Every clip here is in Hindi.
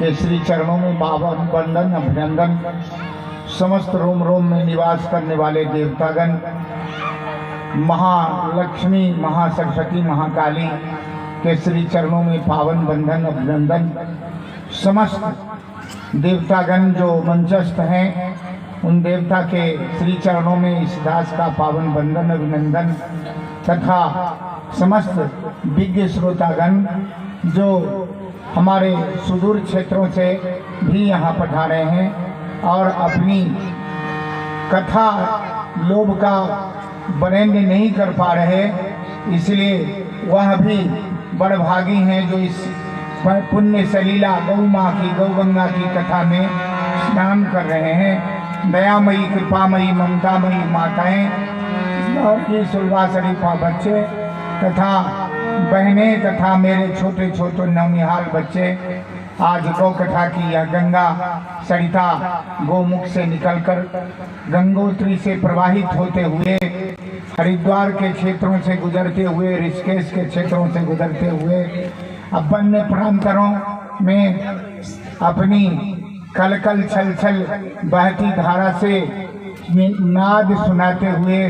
के श्री चरणों में पावन वंदन अभिनंदन। समस्त रोम रोम में निवास करने वाले देवतागण, महालक्ष्मी, महासरस्वती, महाकाली के श्री चरणों में पावन वंदन अभिनंदन। समस्त देवतागण जो मंचस्थ हैं, उन देवता के श्री चरणों में इस दास का पावन वंदन अभिनंदन तथा समस्त विज्ञ श्रोतागण जो हमारे सुदूर क्षेत्रों से भी यहाँ पधारे हैं और अपनी कथा लोभ का बरेंगे नहीं कर पा रहे, इसलिए वह भी बड़भागी हैं जो इस पुण्य सलीला गौ माँ की, गौ गंगा की कथा में स्नान कर रहे हैं। दयामयी, कृपामयी, ममतामयी माताएं और की सुलभा शरीफा बच्चे तथा बहनें तथा मेरे छोटे छोटे नौनिहाल बच्चे आज गौ कथा की यह गंगा सरिता गोमुख से निकलकर गंगोत्री से प्रवाहित होते हुए हरिद्वार के क्षेत्रों से गुजरते हुए, ऋषिकेश के क्षेत्रों से गुजरते हुए अपने प्रांतरों में अपनी कलकल छल छल बहती धारा से नाद सुनाते हुए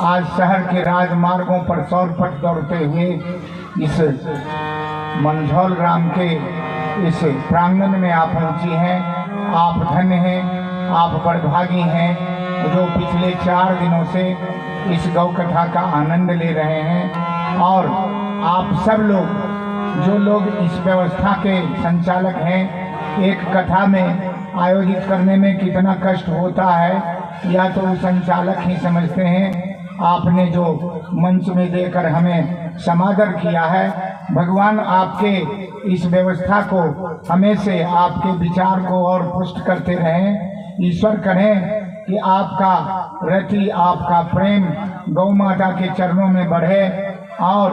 आज शहर के राजमार्गों पर सौरपट दौड़ते हुए इस मंझौल ग्राम के इस प्रांगण में आप पहुंची हैं। आप धन्य हैं, आप बड़भागी हैं जो पिछले 4 दिनों से इस गौ कथा का आनंद ले रहे हैं। और आप सब लोग जो लोग इस व्यवस्था के संचालक हैं, एक कथा में आयोजित करने में कितना कष्ट होता है या तो संचालक ही समझते हैं। आपने जो मंच में देकर हमें समादर किया है, भगवान आपके इस व्यवस्था को हमेशा आपके विचार को और पुष्ट करते रहें। ईश्वर करें कि आपका रति, आपका प्रेम गौ माता के चरणों में बढ़े और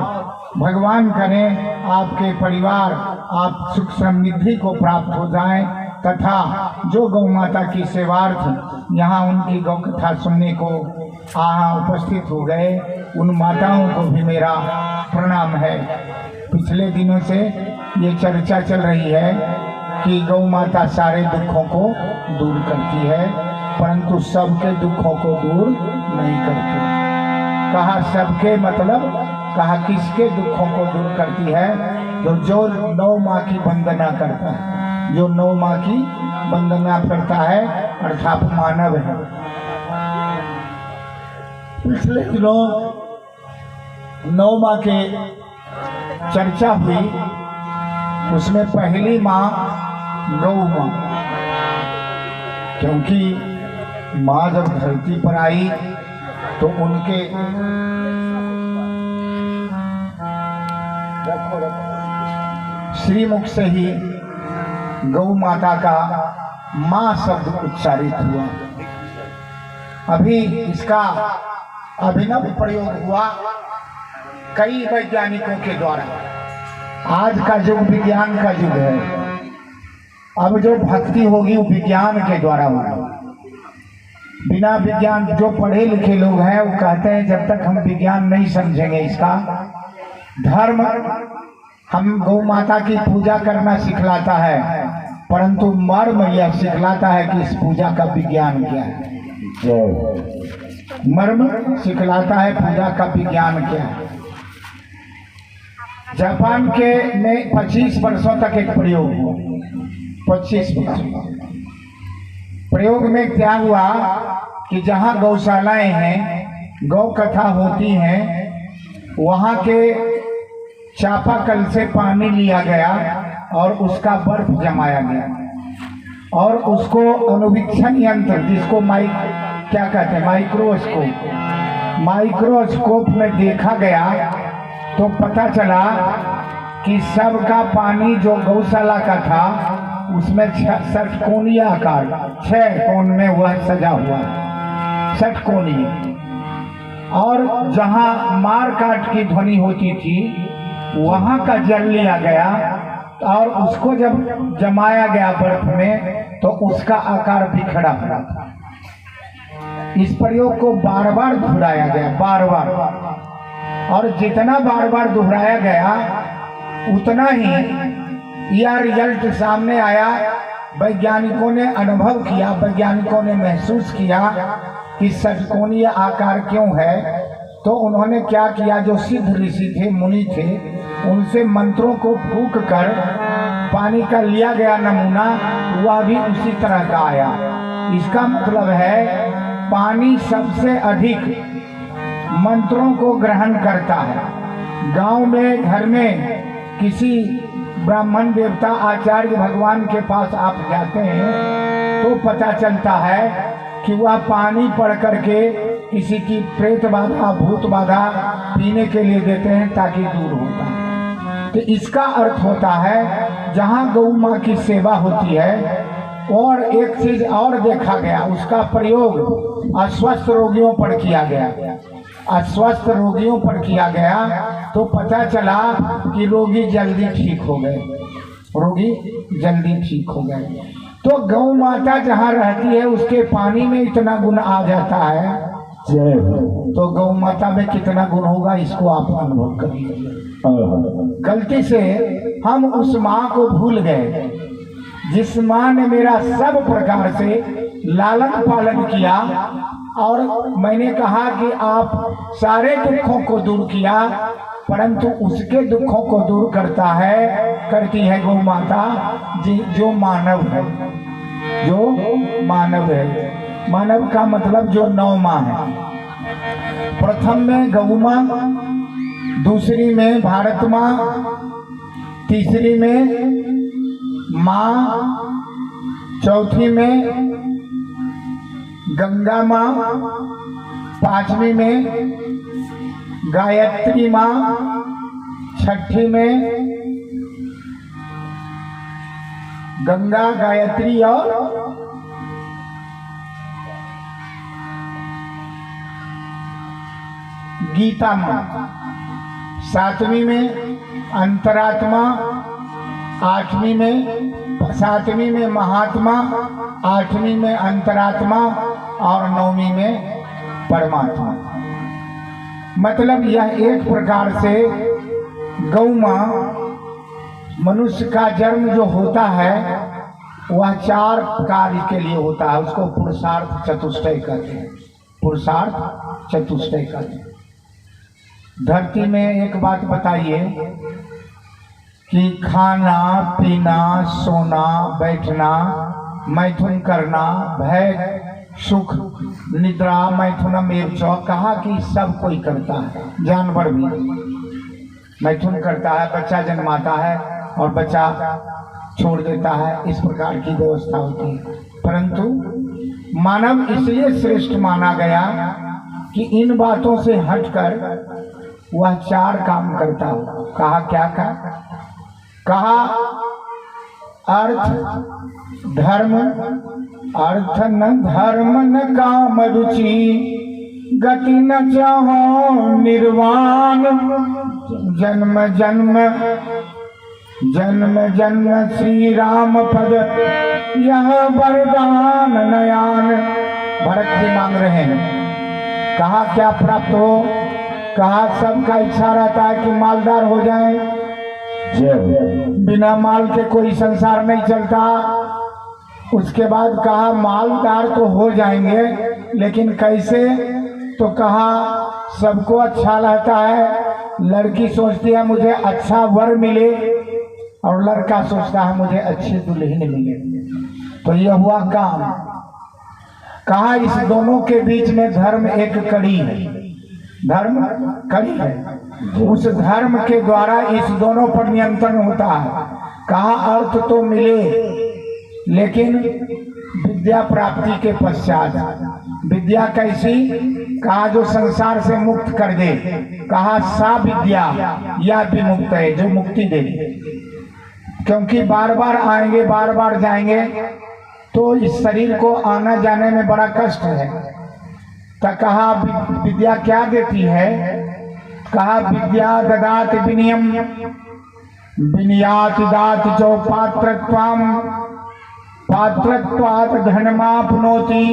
भगवान करें आपके परिवार आप सुख समृद्धि को प्राप्त हो जाएं तथा जो गौ माता की सेवार्थ यहाँ उनकी गौ कथा सुनने को उपस्थित हो गए, उन माताओं को भी मेरा प्रणाम है। पिछले दिनों से ये चर्चा चल रही है कि गौ माता सारे दुखों को दूर करती है, परंतु सबके दुखों को दूर नहीं करती। कहा सबके मतलब कहा किसके दुखों को दूर करती है? जो 9 माह की वंदना करता है, जो 9 माह की वंदना करता है अर्थात मानव है। पिछले दिनों 9 माह के चर्चा हुई, उसमें पहली माँ गौ माँ, क्योंकि माँ जब धरती पर आई तो उनके श्रीमुख से ही गौ माता का माँ शब्द उच्चारित हुआ। अभी इसका अभिनव प्रयोग हुआ कई वैज्ञानिकों के द्वारा। आज का युग विज्ञान का युग है, अब जो भक्ति होगी वो विज्ञान के द्वारा होगी। बिना विज्ञान, जो पढ़े लिखे लोग हैं वो कहते हैं जब तक हम विज्ञान नहीं समझेंगे इसका धर्म, हम गौ माता की पूजा करना सिखलाता है, परंतु मर्म यह सिखलाता है कि इस पूजा का विज्ञान क्या है। मर्म सिखलाता है पूजा का विज्ञान क्या है। जापान के में 25 वर्षों तक एक प्रयोग हुआ। 25 वर्ष प्रयोग में क्या हुआ कि जहाँ गौशालाएं हैं, गौ कथा होती हैं, वहाँ के चापाकल से पानी लिया गया और उसका बर्फ जमाया गया और उसको अनुवीक्षण यंत्र, जिसको क्या कहते हैं, माइक्रोस्कोप में देखा गया तो पता चला कि सबका पानी जो गौशाला का था उसमें षटकोणीय आकार, 6 कोण में वह सजा हुआ, षटकोणीय। और जहां मार काट की ध्वनि होती थी वहां का जल लिया गया और उसको जब जमाया गया बर्फ में तो उसका आकार बिखरा हुआ था। इस प्रयोग को बार बार दोहराया गया, बार बार, और जितना बार बार दोहराया गया उतना ही यह रिजल्ट सामने आया। वैज्ञानिकों ने अनुभव किया, वैज्ञानिकों ने महसूस किया कि षटकोणीय आकार क्यों है। तो उन्होंने क्या किया, जो सिद्ध ऋषि थे, मुनि थे, उनसे मंत्रों को फूंक कर पानी का लिया गया नमूना, वह भी उसी तरह का आया। इसका मतलब है पानी सबसे अधिक मंत्रों को ग्रहण करता है। गांव में, घर में किसी ब्राह्मण देवता आचार्य भगवान के पास आप जाते हैं तो पता चलता है कि वह पानी पढ़ करके किसी की प्रेत बाधा, भूत बाधा पीने के लिए देते हैं ताकि दूर होता है। तो इसका अर्थ होता है जहाँ गौ माँ की सेवा होती है। और एक चीज और देखा गया, उसका प्रयोग अस्वस्थ रोगियों पर किया गया। अस्वस्थ रोगियों पर किया गया तो पता चला कि रोगी जल्दी ठीक हो गए, रोगी जल्दी ठीक हो गए। तो गौ माता जहाँ रहती है उसके पानी में इतना गुण आ जाता है, तो गौ माता में कितना गुण होगा इसको आप अनुभव करिए। गलती से हम उस माँ को भूल गए जिस माँ ने मेरा सब प्रकार से लालन पालन किया। और मैंने कहा कि आप सारे दुखों को दूर किया, परंतु उसके दुखों को दूर करती है गौ माता जो मानव है, जो मानव है। मानव का मतलब जो 9 माँ है। प्रथम में गौ माँ, दूसरी में भारत माँ, तीसरी में माँ, चौथी में गंगा माँ, 5वीं में गायत्री माँ, 6ठी में गंगा, गायत्री और गीता माँ, 7वीं में अंतरात्मा, 7वीं में महात्मा, 8वीं में अंतरात्मा और 9वीं में परमात्मा। मतलब यह एक प्रकार से गौ माँ, मनुष्य का जन्म जो होता है वह 4 कार्य के लिए होता है। उसको पुरुषार्थ चतुष्टय कहते हैं, पुरुषार्थ चतुष्टय कहते हैं। धरती में एक बात बताइए कि खाना, पीना, सोना, बैठना, मैथुन करना, भय, सुख, निद्रा, मैथुनम एवं च, कहा कि सब कोई करता है। जानवर भी मैथुन करता है, बच्चा जन्माता है और बच्चा छोड़ देता है, इस प्रकार की व्यवस्था होती है। परंतु मानव इसलिए श्रेष्ठ माना गया कि इन बातों से हटकर वह 4 काम करता हो। कहा क्या कहा धर्म, अर्थ न धर्म न काम रुचि, गति न चाहो निर्वाण, जन्म जन्म श्री राम पद यह वरदान नयान। भरत जी मांग रहे हैं, कहा क्या प्राप्त हो? कहा सबका इच्छा रहता है कि मालदार हो जाए, बिना माल के कोई संसार नहीं चलता। उसके बाद कहा मालदार तो हो जाएंगे लेकिन कैसे? तो कहा सबको अच्छा लगता है, लड़की सोचती है मुझे अच्छा वर मिले और लड़का सोचता है मुझे अच्छी दुल्हन मिले। तो यह हुआ काम। कहा इस दोनों के बीच में धर्म एक कड़ी है, धर्म कड़ी है। उस धर्म के द्वारा इस दोनों पर नियंत्रण होता है। कहा अर्थ तो मिले लेकिन विद्या प्राप्ति के पश्चात। विद्या कैसी? कहा जो संसार से मुक्त कर दे। कहा सा विद्या या विमुक्त है, जो मुक्ति दे। क्योंकि बार बार आएंगे, बार बार जाएंगे, तो इस शरीर को आना जाने में बड़ा कष्ट है। तो कहा विद्या क्या देती है? कहा विद्या ददात विनियम, विनियात दात जो पात्रत्वात् धर्माप्नोति,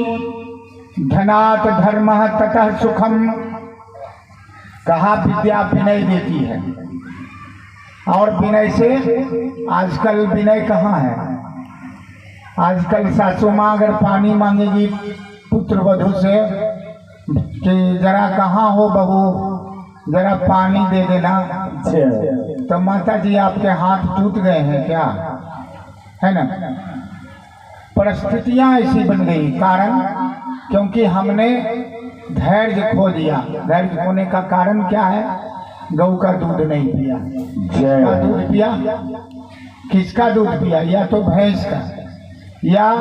धनात् धर्मः ततः सुखम। कहा विद्या विनय देती है और विनय से आजकल विनय कहाँ है? आजकल सासू माँ अगर पानी मांगेगी पुत्र वधू से कि जरा कहाँ हो बहू, जरा पानी दे देना, तो माता जी आपके हाथ टूट गए हैं क्या? है ना? परिस्थितियां ऐसी बन गई, कारण क्योंकि हमने धैर्य खो दिया। धैर्य खोने का कारण क्या है? गऊ का दूध नहीं पिया। किसका दूध पिया? किसका दूध पिया? या तो भैंस का, या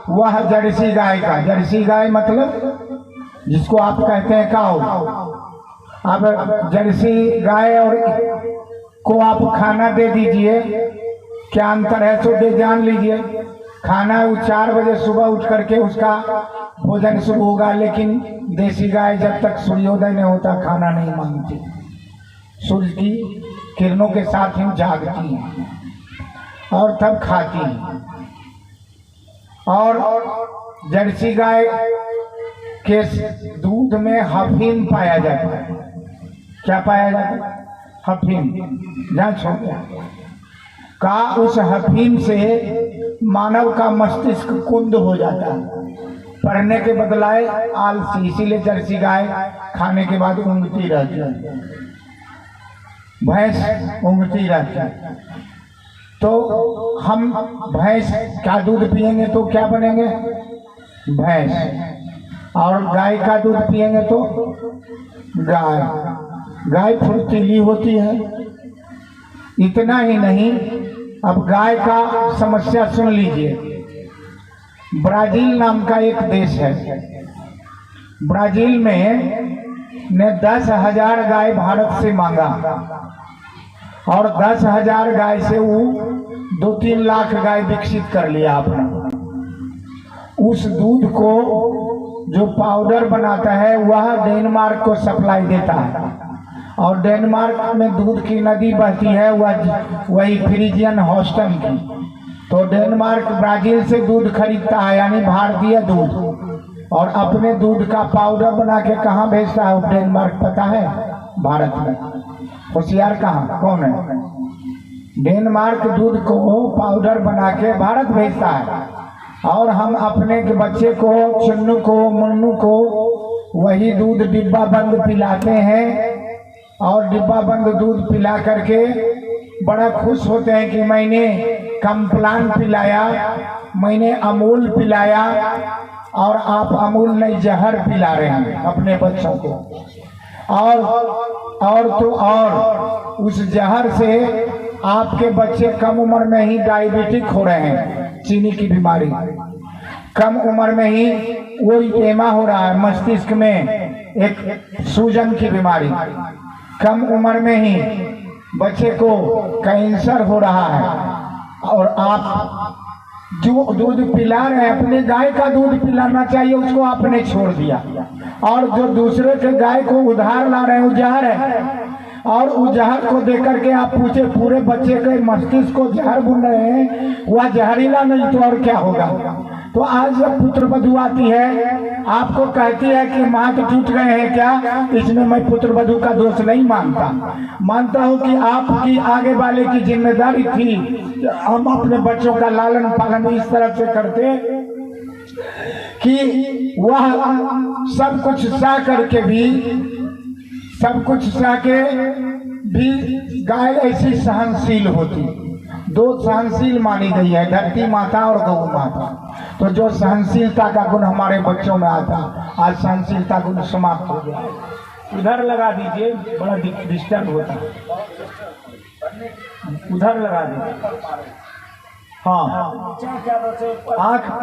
वह जर्सी गाय का। जर्सी गाय मतलब जिसको आप कहते हैं काऊ। अब जर्सी गाय और को आप खाना दे दीजिए, क्या अंतर है? तो दे जान लीजिए। खाना 4 बजे सुबह उठ करके उसका भोजन शुरू होगा, लेकिन देसी गाय जब तक सूर्योदय नहीं होता खाना नहीं मांगती। सूर्य की किरणों के साथ ही जागती है और तब खाती है। और जर्सी गाय के दूध में हफीम पाया जाता है। क्या पाया जाता है? हफीम। जांच हो गया का उस हफीम से मानव का मस्तिष्क कुंद हो जाता है, पढ़ने के बदलाए आलसी। इसीलिए जर्सी गाय खाने के बाद ऊँगती रहती है, भैंस ऊँगती रहती है। तो हम भैंस का दूध पिएंगे तो क्या बनेंगे? भैंस। और गाय का दूध पिएंगे तो गाय। गाय फुर्तीली होती है। इतना ही नहीं, अब गाय का समस्या सुन लीजिए। ब्राजील नाम का एक देश है। ब्राजील में ने 10,000 गाय भारत से मांगा और 10,000 गाय से वो 2-3 लाख गाय विकसित कर लिया आपने। उस दूध को जो पाउडर बनाता है वह डेनमार्क को सप्लाई देता है, और डेनमार्क में दूध की नदी बहती है वही फ्रीजियन हॉस्टन की। तो डेनमार्क ब्राजील से दूध खरीदता है, यानी भारतीय दूध, और अपने दूध का पाउडर बना के कहाँ भेजता है? डेनमार्क। पता है? भारत में। होशियार कहाँ कौन है? डेनमार्क दूध को पाउडर बना के भारत भेजता है, और हम अपने के बच्चे को, चुन्नू को, मुन्नू को वही दूध डिब्बा बंद पिलाते हैं। और डिब्बा बंद दूध पिला करके बड़ा खुश होते हैं कि मैंने कम्प्लान पिलाया, मैंने अमूल पिलाया, और आप अमूल नहीं जहर पिला रहे हैं अपने बच्चों को। और तो और उस जहर से आपके बच्चे कम उम्र में ही डायबिटिक हो रहे हैं, चीनी की बीमारी। कम उम्र में ही वो एमा हो रहा है, मस्तिष्क में एक सूजन की बीमारी। कम उम्र में ही बच्चे को कैंसर हो रहा है। और आप जो दूध पिला रहे हैं, अपने गाय का दूध पिलाना चाहिए, उसको आपने छोड़ दिया। और जो दूसरे के गाय को उधार ला रहे हैं वो जहर है, और उस जहर को देकर के आप पूछे पूरे बच्चे के मस्तिष्क को जहर बुन रहे हैं, वह जहरीला नहीं तो और क्या होगा? तो आज जब पुत्र वधू आती है, आपको कहती है कि माँ तो टूट गए हैं क्या? इसमें मैं पुत्र वधू का दोष नहीं मानता हूँ कि आपकी आगे वाले की जिम्मेदारी थी। हम अपने बच्चों का लालन पालन इस तरह से करते कि वह सब कुछ सह करके भी, सब कुछ सह के भी गाय ऐसी सहनशील होती। 2 सहनशील मानी गई है, धरती माता और गौ माता। तो जो सहनशीलता का गुण हमारे बच्चों में आता, आज सहनशीलता गुण समाप्त हो गया। उधर लगा दीजिए, बड़ा डिस्टर्ब होता है। उधर लगा दीजिए। हाँ,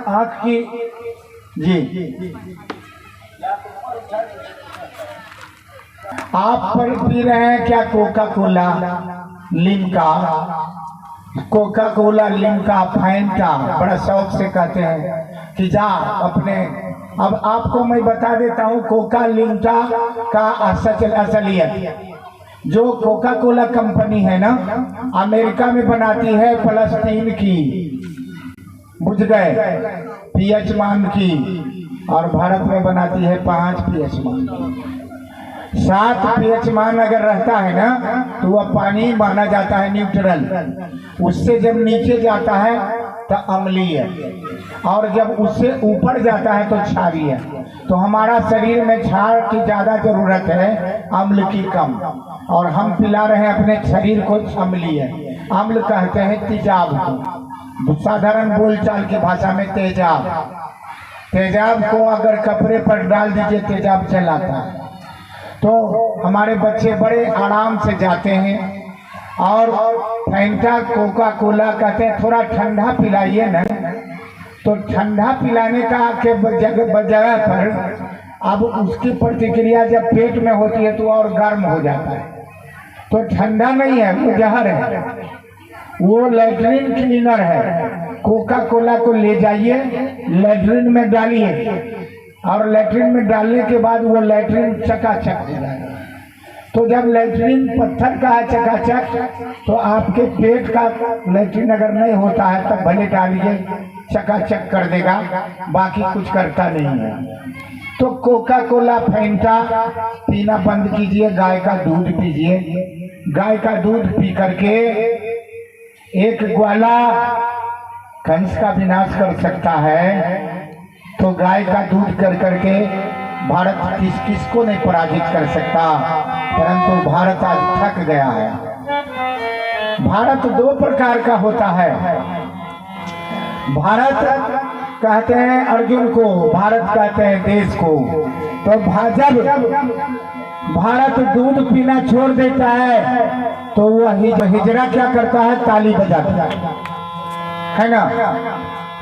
आँख की जी। आप पी रहे हैं क्या? Coca Cola, Limca, Coca Cola, Limca, Fanta, बड़ा शौक से कहते हैं कि जा अपने। अब आपको मैं बता देता हूँ कोका लिम्का का असलियत। जो कोका कोला कंपनी है ना, अमेरिका में बनाती है फलस्तीन की, बुझ गए, पीएच मान की, और भारत में बनाती है 5 पीएच मान। 7 pH मान अगर रहता है ना तो वह पानी माना जाता है न्यूट्रल। उससे जब नीचे जाता है तो अम्लीय है, और जब उससे ऊपर जाता है तो क्षारीय है। तो हमारा शरीर में क्षार की ज्यादा जरूरत है, अम्ल की कम, और हम पिला रहे हैं अपने शरीर को अम्लीय। अम्ल कहते हैं तेजाब को, साधारण बोलचाल की भाषा में तेजाब। तेजाब को अगर कपड़े पर डाल दीजिए तेजाब चलाता है। तो हमारे बच्चे बड़े आराम से जाते हैं, और फैंटा कोका कोला कहते हैं थोड़ा ठंडा पिलाइए ना, तो ठंडा पिलाने का के जगह पर अब उसकी प्रतिक्रिया जब पेट में होती है तो और गर्म हो जाता है। तो ठंडा नहीं है, वो जहर है, वो लैट्रिन क्लीनर है। कोका कोला को ले जाइए, लैट्रिन में डालिए, और लैट्रिन में डालने के बाद वो लैट्रिन चकाचक हो जाएगा। तो जब लैट्रिन पत्थर का है चकाचक, तो आपके पेट का लैट्रिन अगर नहीं होता है तब भले डालिए, चकाचक कर देगा, बाकी कुछ करता नहीं है। तो कोका कोला फैंटा पीना बंद कीजिए, गाय का दूध पीजिए। गाय का दूध पी करके एक ग्वाला कंस का विनाश कर सकता है, तो गाय का दूध कर करके भारत किसको नहीं पराजित कर सकता। परंतु भारत आज थक गया है। भारत 2 प्रकार का होता है। भारत कहते हैं अर्जुन को, भारत कहते हैं देश को। तो जब भारत दूध पीना छोड़ देता है तो वह हिजरा क्या करता है, ताली बजाता है ना।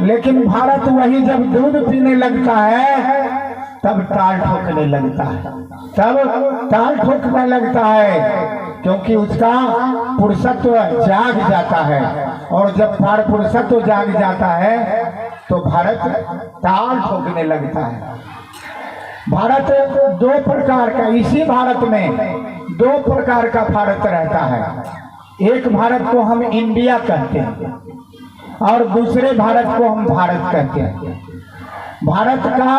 लेकिन भारत वही जब दूध पीने लगता है तब ताल ठोकने लगता है, तब ताल ठोकने लगता है, क्योंकि उसका पुरुषत्व जाग जाता है। और जब पुरुषत्व जाग जाता है तो भारत ताल ठोकने लगता है। भारत 2 प्रकार का, इसी भारत में 2 प्रकार का भारत रहता है। एक भारत को हम इंडिया कहते हैं और दूसरे भारत को हम भारत कहते हैं। भारत का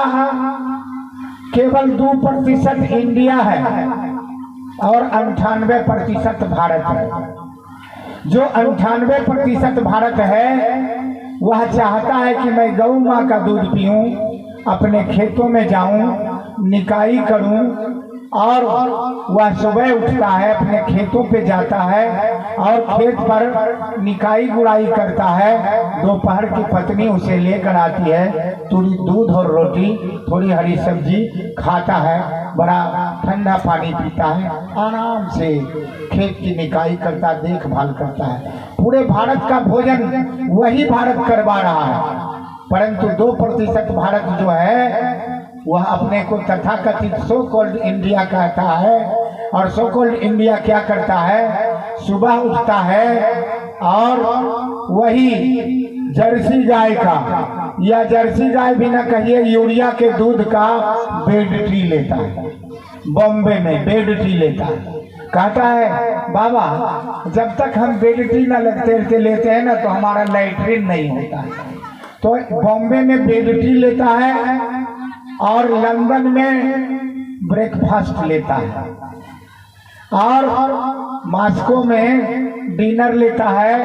केवल 2% इंडिया है और 98% भारत है। जो 98% भारत है वह चाहता है कि मैं गौ माँ का दूध पीऊं, अपने खेतों में जाऊं, निकाई करूं, और वह सुबह उठता है, अपने खेतों पे जाता है और खेत पर निकाई गुड़ाई करता है। दोपहर की पत्नी उसे लेकर आती है, थोड़ी दूध और रोटी, थोड़ी हरी सब्जी खाता है, बड़ा ठंडा पानी पीता है, आराम से खेत की निकाई करता, देखभाल करता है। पूरे भारत का भोजन वही भारत करवा रहा है। परंतु 2% भारत जो है वह अपने को तथाकथित सो कॉल्ड इंडिया कहता है। और सो कॉल्ड इंडिया क्या करता है, सुबह उठता है और वही जर्सी गाय का, या जर्सी गाय भी न कहिए, यूरिया के दूध का बेड टी लेता है। बॉम्बे में बेड टी लेता है, कहता है बाबा जब तक हम बेड टी न लेते हैं ना तो हमारा लैट्रिन नहीं होता है। तो बॉम्बे में बेड टी लेता है और लंदन में ब्रेकफास्ट लेता है, और मॉस्को में डिनर लेता है,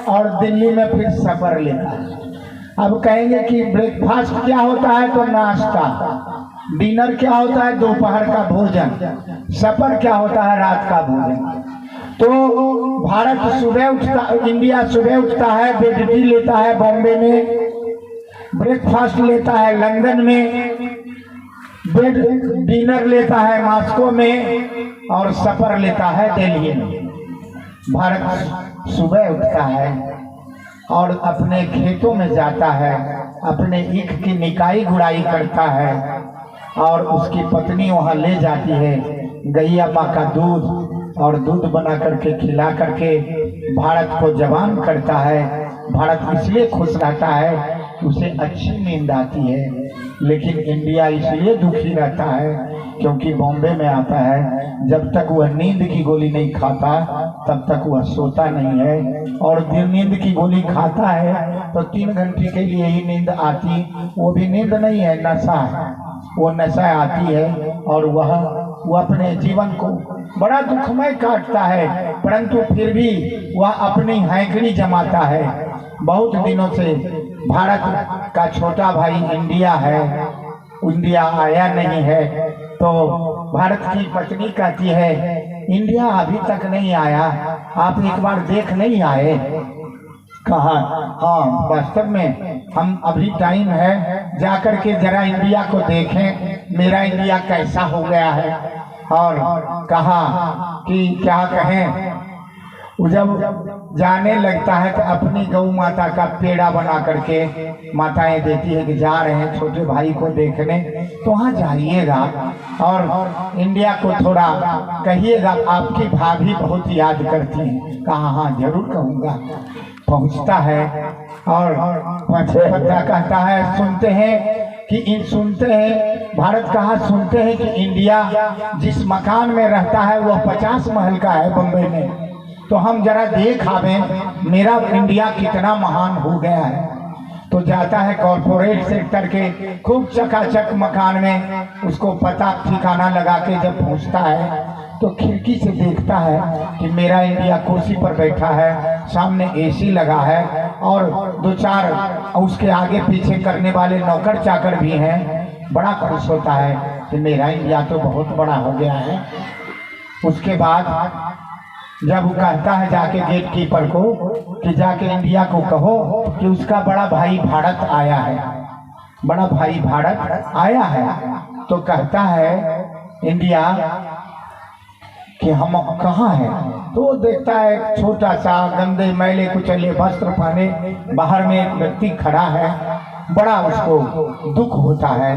और दिल्ली में फिर सफर लेता है। अब कहेंगे कि ब्रेकफास्ट क्या होता है, तो नाश्ता। डिनर क्या होता है, दोपहर का भोजन। सफर क्या होता है, रात का भोजन। तो भारत सुबह उठता, इंडिया सुबह उठता है, बेड टी लेता है बॉम्बे में, ब्रेकफास्ट लेता है लंदन में, बेड डिनर लेता है मॉस्को में, और सफर लेता है दिल्ली में। भारत सुबह उठता है और अपने खेतों में जाता है, अपने ईख की निकाई गुड़ाई करता है, और उसकी पत्नी वहाँ ले जाती है गैया माँ का दूध, और दूध बना करके खिला करके भारत को जवान करता है। भारत इसलिए खुश रहता है कि उसे अच्छी नींद आती है। लेकिन इंडिया इसलिए दुखी रहता है क्योंकि बॉम्बे में आता है, जब तक वह नींद की गोली नहीं खाता तब तक वह सोता नहीं है, और नींद की गोली खाता है तो 3 घंटे के लिए ही नींद आती, वो भी नींद नहीं है, नशा है। वो नशा आती है और वह वो अपने जीवन को बड़ा दुखमय काटता है, परंतु फिर भी वह अपनी हैकड़ी जमाता है। बहुत दिनों से भारत का छोटा भाई इंडिया है, इंडिया आया नहीं है, तो भारत की पत्नी कहती है इंडिया अभी तक नहीं आया, आप एक बार देख नहीं आए? कहा हाँ वास्तव में हम अभी टाइम है, जाकर के जरा इंडिया को देखें, मेरा इंडिया कैसा हो गया है। और कहा कि क्या कहें, जब जाने लगता है तो अपनी गौ माता का पेड़ा बना करके माताएं देती है कि जा रहे हैं छोटे भाई को देखने, तो वहाँ जाइएगा और इंडिया को थोड़ा कहिएगा, आपकी भाभी बहुत याद करती है। कहा हाँ जरूर कहूँगा। पहुँचता है और पता कहता है, सुनते हैं भारत कहा, सुनते हैं कि इंडिया जिस मकान में रहता है वह 50 महल का है बम्बई में, तो हम जरा देख आवे मेरा इंडिया कितना महान हो गया है। तो जाता है कॉर्पोरेट सेक्टर के खूब चकाचक मकान में, उसको पता ठिकाना लगा के जब पहुंचता है तो खिड़की से देखता है कि मेरा इंडिया कुर्सी पर बैठा है, सामने एसी लगा है और 2-4 उसके आगे पीछे करने वाले नौकर चाकर भी हैं। बड़ा खुश होता है कि मेरा इंडिया तो बहुत बड़ा हो गया है। उसके बाद जब वो कहता है जाके गेट कीपर को कि जाके इंडिया को कहो कि उसका बड़ा भाई भारत आया है, बड़ा भाई भारत आया है, तो कहता है इंडिया कि हम कहाँ हैं? तो वो देखता है छोटा सा गंदे मैले कुचले वस्त्र पहने बाहर में एक व्यक्ति खड़ा है, बड़ा उसको दुख होता है।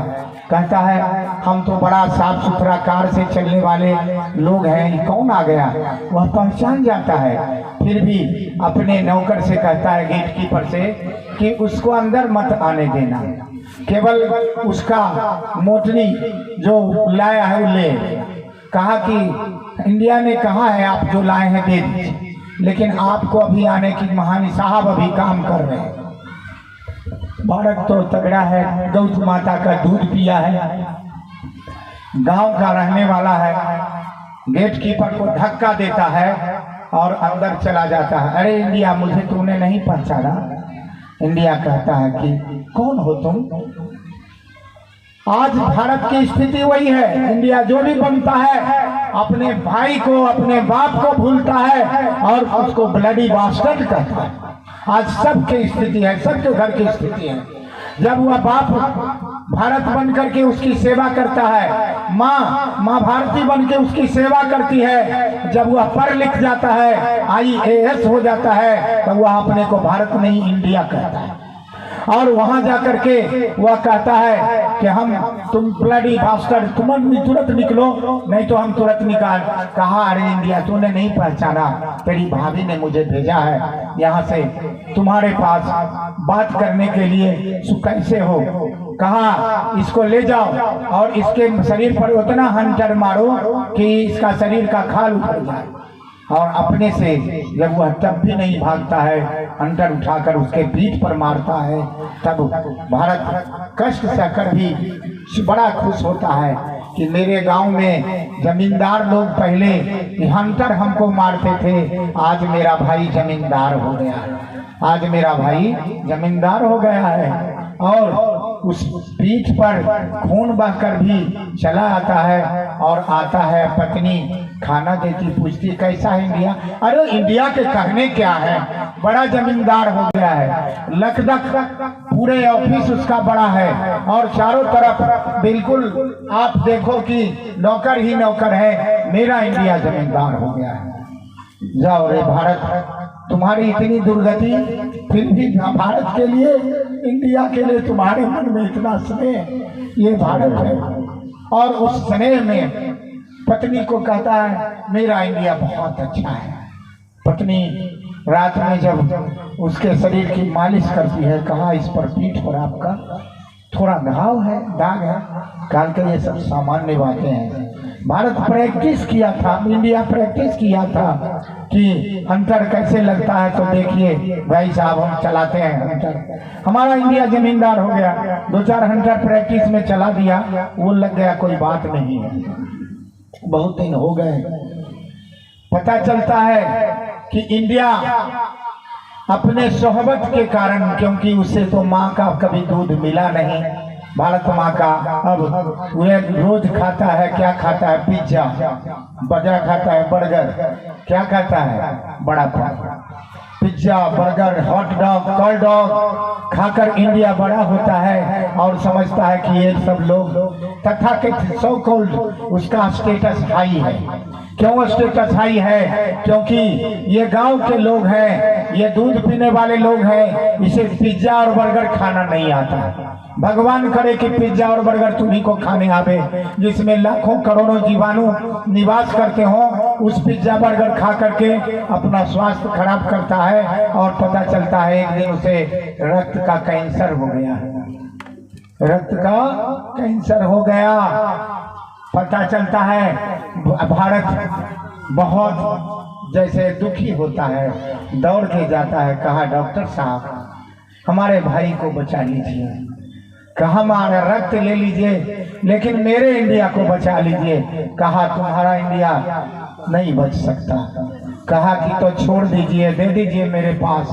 कहता है हम तो बड़ा साफ सुथरा कार से चलने वाले लोग हैं, ये कौन आ गया? वह पहचान जाता है, फिर भी अपने नौकर से कहता है गेट कीपर से कि उसको अंदर मत आने देना, केवल उसका मोटरी जो लाया है वो ले। कहा कि इंडिया ने कहा है आप जो लाए हैं दे दीजिए, लेकिन आपको अभी आने की महानी साहब अभी काम कर रहे हैं। भारत तो तगड़ा है, गौ माता का दूध पिया है, गांव का रहने वाला है। गेट कीपर को धक्का देता है और अंदर चला जाता है। अरे इंडिया मुझे तूने नहीं पहचाना? इंडिया कहता है कि कौन हो तुम? आज भारत की स्थिति वही है, इंडिया जो भी बनता है अपने भाई को अपने बाप को भूलता है और उसको ब्लडी बास्टर्ड कहता है। आज सबकी स्थिति है, सबके घर की स्थिति है। जब वह बाप भारत बन करके उसकी सेवा करता है, माँ भारती बन के उसकी सेवा करती है, जब वह पढ़ लिख जाता है, IAS हो जाता है, तो वह अपने को भारत नहीं इंडिया कहता है। और वहां जाकर के वह कहता है कि तुम ब्लडी बास्टर्ड, तुम तुरंत निकलो नहीं तो हम तुरंत निकाल। कहा अरे इंडिया तूने नहीं पहचाना, तेरी भाभी ने मुझे भेजा है यहाँ से तुम्हारे पास बात करने के लिए, कैसे हो? कहा इसको ले जाओ और इसके शरीर पर उतना हंटर मारो कि इसका शरीर का खाल उतर जाए। और अपने से जब वह तब भी नहीं भागता है, हंटर उठाकर उसके पीठ पर मारता है, तब भारत कष्ट सहकर भी बड़ा खुश होता है कि मेरे गांव में जमींदार लोग पहले हंटर हमको मारते थे, आज मेरा भाई जमींदार हो गया है, आज मेरा भाई जमींदार हो गया है। और उस पीठ पर खून बहकर भी चला आता है और आता है, पत्नी खाना देती, पूछती कैसा है इंडिया? अरे इंडिया के कहने क्या है, बड़ा जमींदार हो गया है, लखदख पूरे ऑफिस उसका बड़ा है और चारों तरफ बिल्कुल आप देखो कि नौकर ही नौकर है, मेरा इंडिया जमींदार हो गया है। जाओ रे भारत, तुम्हारी इतनी दुर्गति, फिर भी भारत के लिए, इंडिया के लिए तुम्हारे मन में इतना स्नेह, ये भारत है। और उस स्नेह में पत्नी को कहता है मेरा इंडिया बहुत अच्छा है। पत्नी रात में जब उसके शरीर की मालिश करती है, कहा इस पर पीठ पर आपका थोड़ा घाव है, दाग है, काल के ये सब सामान्य बातें हैं। भारत प्रैक्टिस किया था, इंडिया प्रैक्टिस किया था कि हंटर कैसे लगता है, तो देखिए भाई साहब हम चलाते हैं हंटर, हमारा इंडिया जमींदार हो गया। 2-4 हंटर प्रैक्टिस में चला दिया, वो लग गया, कोई बात नहीं है। बहुत दिन हो गए। पता चलता है कि इंडिया अपने सोहबत के कारण, क्योंकि उसे तो माँ का कभी दूध मिला नहीं, भारत माँ का, अब वह रोज खाता है, क्या खाता है, पिज्जा, बर्गर खाता है, बर्गर, क्या खाता है, vada pav, pizza, burger, hot dog, cold dog खाकर इंडिया बड़ा होता है और समझता है कि ये सब लोग तथाकथित सो कॉल्ड उसका स्टेटस हाई है। क्यों स्टेटस हाई है? क्योंकि ये गांव के लोग हैं, ये दूध पीने वाले लोग हैं, इसे पिज्जा और बर्गर खाना नहीं आता। भगवान करे कि पिज्जा और बर्गर तुम्ही को खाने आवे, जिसमें लाखों करोड़ों जीवाणु निवास करते हो, उस पिज्जा बर्गर खा करके अपना स्वास्थ्य खराब करता है और पता चलता है एक दिन उसे रक्त का कैंसर हो गया, रक्त का कैंसर हो गया। पता चलता है भारत बहुत जैसे दुखी होता है, दौड़ के जाता है, कहा डॉक्टर साहब हमारे भाई को बचा लीजिए, कहा हमारा रक्त ले लीजिए लेकिन मेरे इंडिया को बचा लीजिए। कहा तुम्हारा इंडिया नहीं बच सकता, कहा कि तो छोड़ दीजिए, दे दीजिए मेरे पास।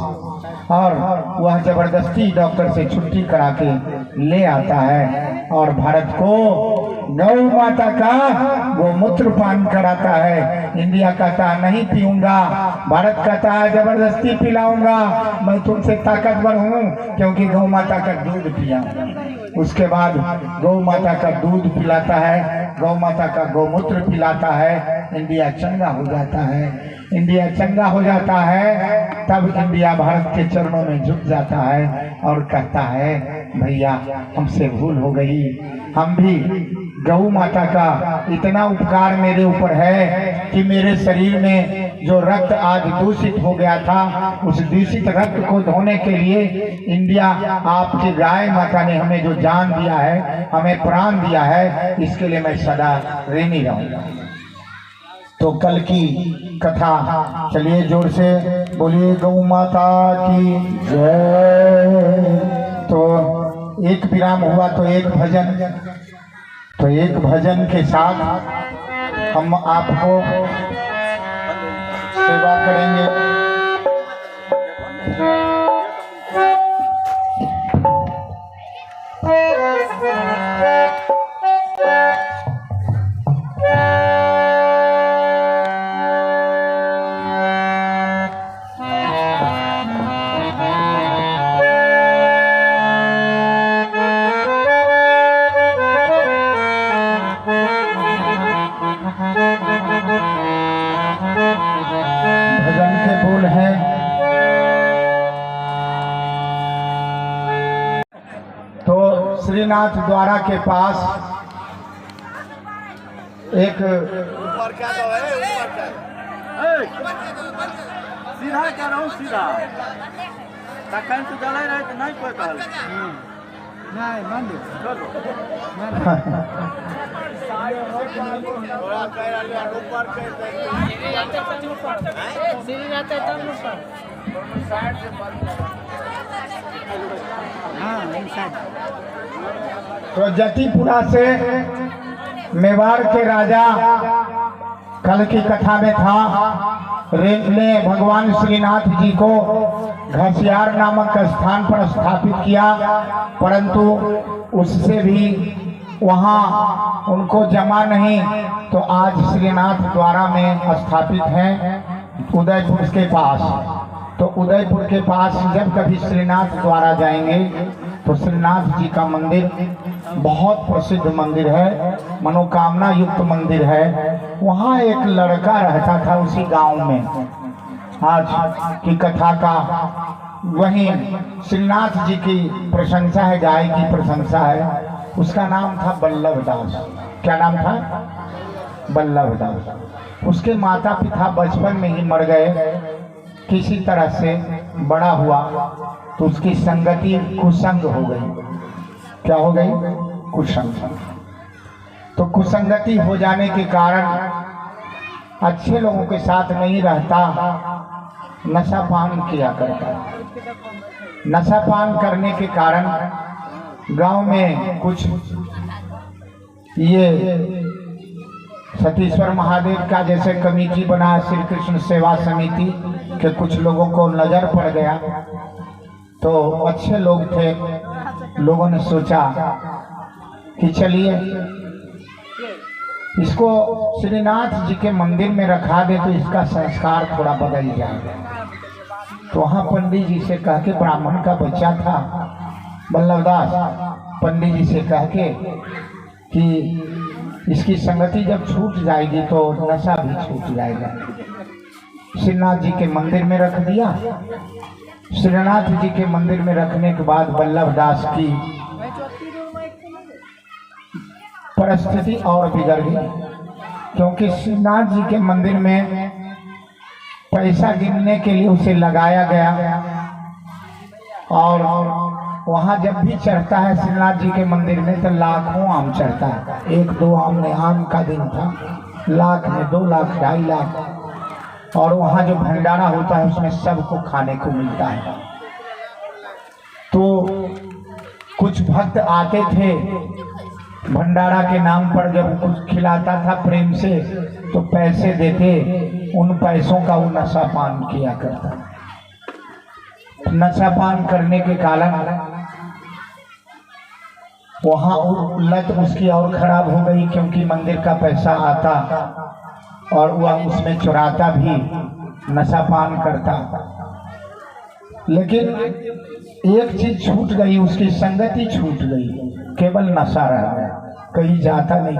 और वह जबरदस्ती डॉक्टर से छुट्टी करा के ले आता है और भारत को गौ माता का गोमूत्र पान कराता है। इंडिया कहता है नहीं पीऊंगा, भारत कहता है जबरदस्ती पिलाऊंगा, मैं तुमसे ताकतवर हूँ क्योंकि गौ माता का दूध पिया। उसके बाद गौ माता का दूध पिलाता है, गौ माता का गोमूत्र पिलाता है, इंडिया चंगा हो जाता है। इंडिया चंगा हो जाता है तब इंडिया भारत के चरणों में झुक जाता है और कहता है भैया हमसे भूल हो गई, हम भी गौ माता का इतना उपकार मेरे ऊपर है कि मेरे शरीर में जो रक्त आज दूषित हो गया था, उस दूषित रक्त को धोने के लिए इंडिया आपकी गाय माता ने हमें जो जान दिया है, हमें प्राण दिया है, इसके लिए मैं सदा ऋणी रहूंगा। तो कल की कथा चलिए जोर से बोलिए गौ माता की जय। तो एक विराम हुआ तो एक भजन, तो एक भजन के साथ हम आपको सेवा करेंगे। श्रीनाथ द्वारा के पास एक सीधा क्या रहूं सीधा तखन से जले रहे तो नहीं कोई कहल नहीं मंदिर चलो थोड़ा कह रहा ऊपर के सीधी जाते तब ऊपर साइड से बंद तो जतीपुरा से मेवाड़ के राजा कल की कथा में था, ने भगवान श्रीनाथ जी को घसियार नामक स्थान पर स्थापित किया, परंतु उससे भी वहां उनको जमा नहीं, तो आज श्रीनाथ द्वारा में स्थापित हैं उदयपुर के पास। तो उदयपुर के पास जब कभी श्रीनाथ द्वारा जाएंगे तो श्रीनाथ जी का मंदिर बहुत प्रसिद्ध मंदिर है, मनोकामना युक्त मंदिर है। वहाँ एक लड़का रहता था उसी गांव में, आज की कथा का वहीं श्रीनाथ जी की प्रशंसा है, गाय की प्रशंसा है। उसका नाम था बल्लभ दास। क्या नाम था? बल्लभ दास। उसके माता पिता बचपन में ही मर गए, किसी तरह से बड़ा हुआ तो उसकी संगति कुसंग हो गई। क्या हो गई? कुसंग। तो कुसंगति हो जाने के कारण अच्छे लोगों के साथ नहीं रहता, नशा पान किया करता। नशा पान करने के कारण गांव में कुछ ये सतीश्वर महादेव का जैसे कमेटी बना श्री कृष्ण सेवा समिति के कुछ लोगों को नजर पड़ गया, तो अच्छे लोग थे, लोगों ने सोचा कि चलिए इसको श्रीनाथ जी के मंदिर में रखा दे तो इसका संस्कार थोड़ा बदल जाएगा। तो वहाँ पंडित जी से कह के, ब्राह्मण का बच्चा था बल्लभदास, पंडित जी से कह के कि इसकी संगति जब छूट जाएगी तो नशा भी छूट जाएगा। श्रीनाथ जी के मंदिर में रख दिया। श्रीनाथ जी के मंदिर में रखने के बाद बल्लभदास की परिस्थिति और बिगड़ गई, क्योंकि श्रीनाथ जी के मंदिर में पैसा गिनने के लिए उसे लगाया गया, और वहाँ जब भी चढ़ता है श्रीनाथ जी के मंदिर में तो लाखों आम चढ़ता है। 1-2 आम ने, आम का दिन था, लाख में 2 लाख 2.5 लाख, और वहाँ जो भंडारा होता है उसमें सबको खाने को मिलता है। तो कुछ भक्त आते थे भंडारा के नाम पर, जब कुछ खिलाता था प्रेम से तो पैसे देते, उन पैसों का वो नशा पान किया करता। नशा पान करने के कारण वहाँ लत उसकी और खराब हो गई, क्योंकि मंदिर का पैसा आता और वह उसमें चुराता भी, नशा पान करता। लेकिन एक चीज छूट गई, उसकी संगति छूट गई, केवल नशा रह गया, कहीं जाता नहीं।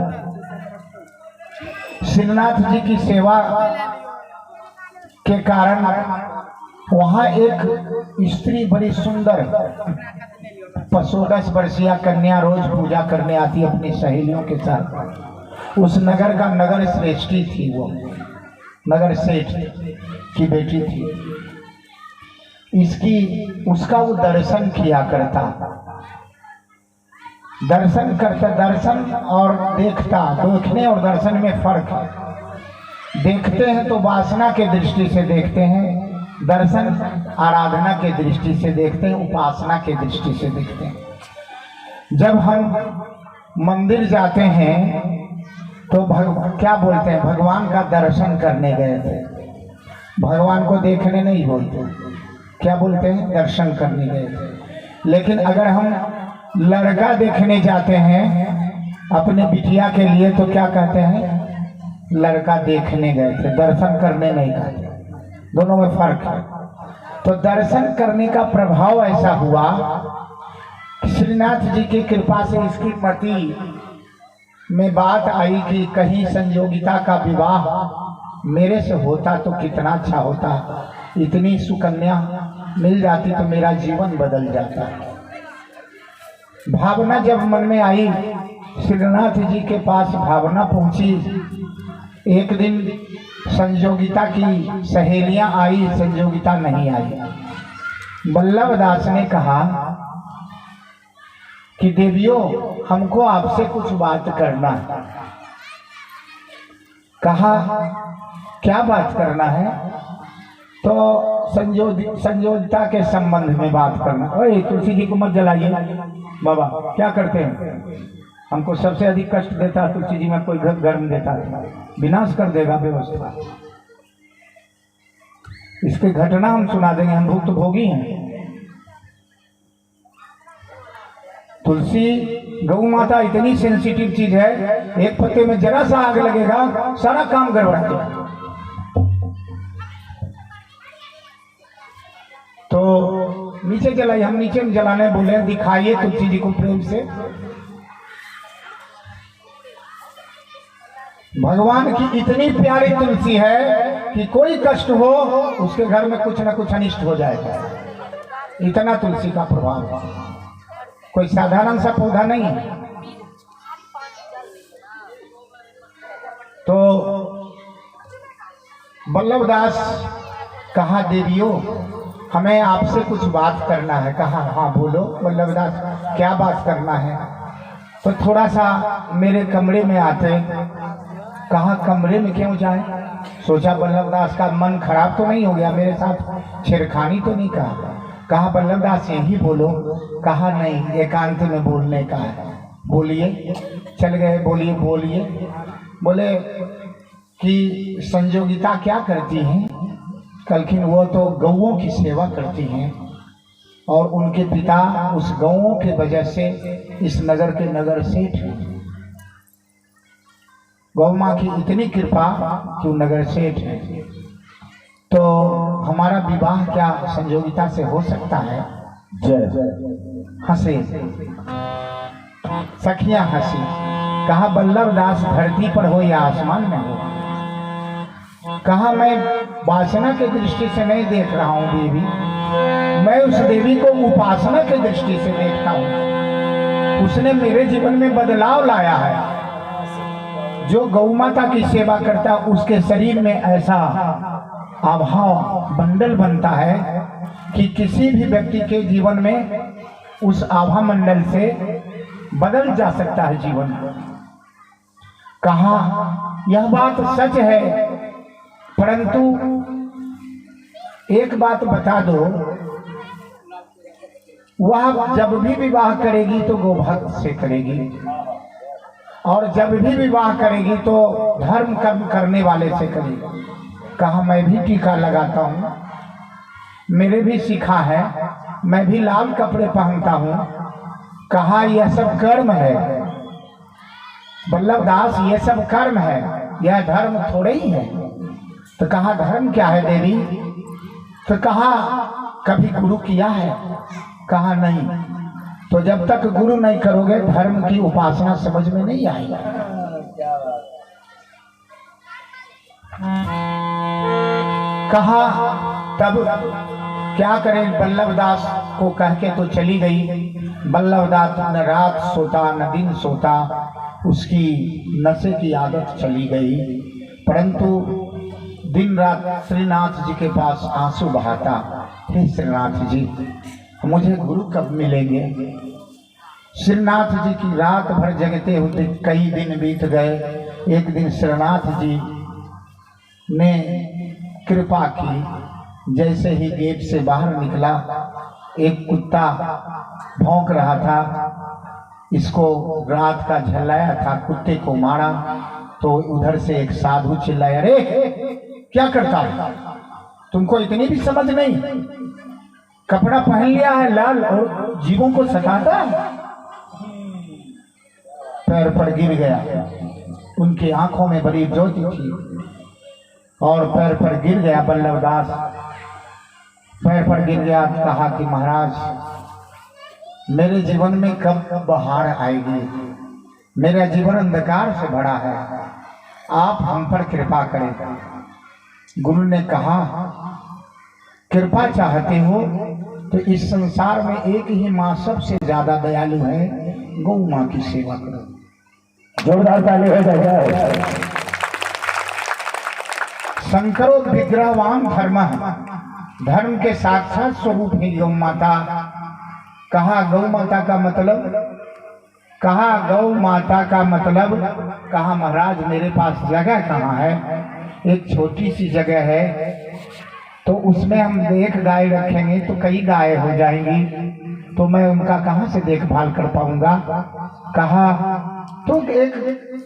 श्रीनाथ जी की सेवा के कारण वहाँ एक स्त्री बड़ी सुंदर 10 वर्षीय कन्या रोज पूजा करने आती अपनी सहेलियों के साथ। उस नगर का नगर श्रेष्ठी थी, वो नगर सेठ की बेटी थी। उसका वो दर्शन किया करता, दर्शन और देखने और दर्शन में फर्क है। देखते हैं तो वासना के दृष्टि से देखते हैं, दर्शन आराधना के दृष्टि से देखते हैं, उपासना के दृष्टि से देखते हैं। जब हम मंदिर जाते हैं तो क्या बोलते हैं, भगवान का दर्शन करने गए थे, भगवान को देखने नहीं बोलते, क्या बोलते हैं, दर्शन करने गए थे। लेकिन अगर हम लड़का देखने जाते हैं अपने बिटिया के लिए तो क्या कहते हैं, लड़का देखने गए थे, दर्शन करने नहीं गए। दोनों में फर्क है। तो दर्शन करने का प्रभाव ऐसा हुआ, श्रीनाथ जी की कृपा से इसकी मति में बात आई कि कहीं संयोगिता का विवाह मेरे से होता तो कितना अच्छा होता, इतनी सुकन्या मिल जाती तो मेरा जीवन बदल जाता। भावना जब मन में आई, श्रीनाथ जी के पास भावना पहुंची। एक दिन संयोगिता की सहेलियां आई, संयोगिता नहीं आई। बल्लभदास ने कहा कि देवियों, हमको आपसे कुछ बात करना है। कहा क्या बात करना है? तो संयोगिता के संबंध में बात करना। ओए तुलसी जी को मत जलाइए बाबा, क्या करते हैं? हमको सबसे अधिक कष्ट देता तुलसी जी में कोई घर में देता है, विनाश कर देगा व्यवस्था। इसकी घटना हम सुना देंगे, हम भुक्त भोगी हैं। तुलसी गौ माता इतनी सेंसिटिव चीज है, एक पत्ते में जरा सा आग लगेगा सारा काम गड़बड़ा देगा। तो नीचे जलाई, हम नीचे में जलाने बोले, दिखाइए तुलसी जी को प्रेम से। भगवान की इतनी प्यारी तुलसी है कि कोई कष्ट हो उसके घर में कुछ न कुछ अनिष्ट हो जाएगा, इतना तुलसी का प्रभाव है। कोई साधारण सा पौधा नहीं है। तो बल्लभदास कहा देवियों, हमें आपसे कुछ बात करना है। कहा हाँ बोलो बल्लभदास, क्या बात करना है? तो थोड़ा सा मेरे कमरे में आते। कहा कमरे में क्यों जाए? सोचा बल्लभदास का मन खराब तो नहीं हो गया, मेरे साथ छेड़खानी तो नहीं कहा बल्लभदास यही बोलो। कहा नहीं, एकांत में बोलने का है। बोलिए। चल गए, बोलिए। बोले कि संयोगिता क्या करती हैं, कलखिन वो तो गौओं की सेवा करती हैं और उनके पिता उस गौओं के वजह से इस नगर के नगर सेठ हैं। गौ माँ की इतनी कृपा कि वो नगर सेठ है। तो हमारा विवाह क्या संयोगिता से हो सकता है? हंसे सखियां हंसी, कहा बल्लभ दास धरती पर हो या आसमान में हो। कहा मैं वासना की दृष्टि से नहीं देख रहा हूँ देवी, मैं उस देवी को उपासना की दृष्टि से देखता हूँ। उसने मेरे जीवन में बदलाव लाया है। जो गौ माता की सेवा करता है उसके शरीर में ऐसा आभा मंडल बनता है कि किसी भी व्यक्ति के जीवन में उस आभा मंडल से बदल जा सकता है जीवन। कहा यह बात सच है, परंतु एक बात बता दो, वह जब भी विवाह करेगी तो गोभक्त से करेगी और जब भी विवाह करेगी तो धर्म कर्म करने वाले से करेगी। कहा मैं भी टीका लगाता हूँ, मेरे भी सीखा है, मैं भी लाल कपड़े पहनता हूँ। कहा यह सब कर्म है बल्लभ दास, ये सब कर्म है, यह धर्म थोड़े ही है। तो कहा धर्म क्या है देवी? तो कहा कभी गुरु किया है? कहा नहीं। तो जब तक गुरु नहीं करोगे धर्म की उपासना समझ में नहीं आएगी। कहा तब क्या करें? बल्लभ दास को कह के तो चली गई। बल्लभ दास न रात सोता न दिन सोता, उसकी नशे की आदत चली गई, परंतु दिन रात श्रीनाथ जी के पास आंसू बहाता, हे श्रीनाथ जी मुझे गुरु कब मिलेंगे? श्रीनाथ जी की रात भर जगते हुए कई दिन बीत गए। एक दिन श्रीनाथ जी ने कृपा की, जैसे ही गेट से बाहर निकला एक कुत्ता भौंक रहा था, इसको रात का झल्लाया था, कुत्ते को मारा तो उधर से एक साधु चिल्लाया, अरे क्या करता है, तुमको इतनी भी समझ नहीं? कपड़ा पहन लिया है लाल और जीवों को सताता है। पैर पर गिर गया, उनकी आंखों में बड़ी ज्योति थी और पैर पर गिर गया। बल्लभ दास पैर पर गिर गया, कहा कि महाराज मेरे जीवन में कब बहार आएगी? मेरा जीवन अंधकार से भरा है, आप हम पर कृपा करें। गुरु ने कहा कृपा चाहते हो तो इस संसार में एक ही माँ सबसे ज्यादा दयालु है, गौ माँ की सेवा करो। जोरदार ताली हो जाए। शंकरो विग्रहवान धर्म, धर्म के साक्षात स्वरूप है गौ माता। कहा गौ माता का मतलब? कहा गौ माता का मतलब? कहा महाराज मेरे पास जगह कहाँ है? एक छोटी सी जगह है, तो उसमें हम एक गाय रखेंगे तो कई गाय हो जाएंगी, तो मैं उनका कहाँ से देखभाल कर पाऊंगा? कहा तो एक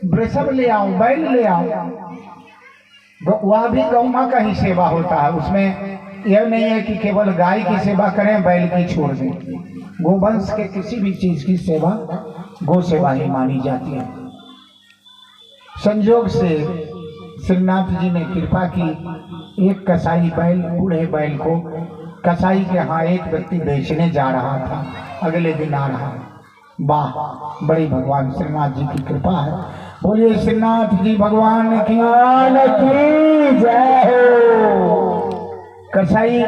वृषभ ले आओ, बैल ले आओ, वह भी गौ माँ का ही सेवा होता है। उसमें यह नहीं है कि केवल गाय की सेवा करें बैल की छोड़ दें। गोवंश के किसी भी चीज की सेवा गौ सेवा ही मानी जाती है। संयोग से श्रीनाथ जी ने कृपा की, एक कसाई बैल, बूढ़े बैल को कसाई के यहाँ एक व्यक्ति बेचने जा रहा था, अगले दिन आ रहा। वाह, बड़ी भगवान श्रीनाथ जी की कृपा है। बोलिए श्रीनाथ जी भगवान की जय हो। कसाई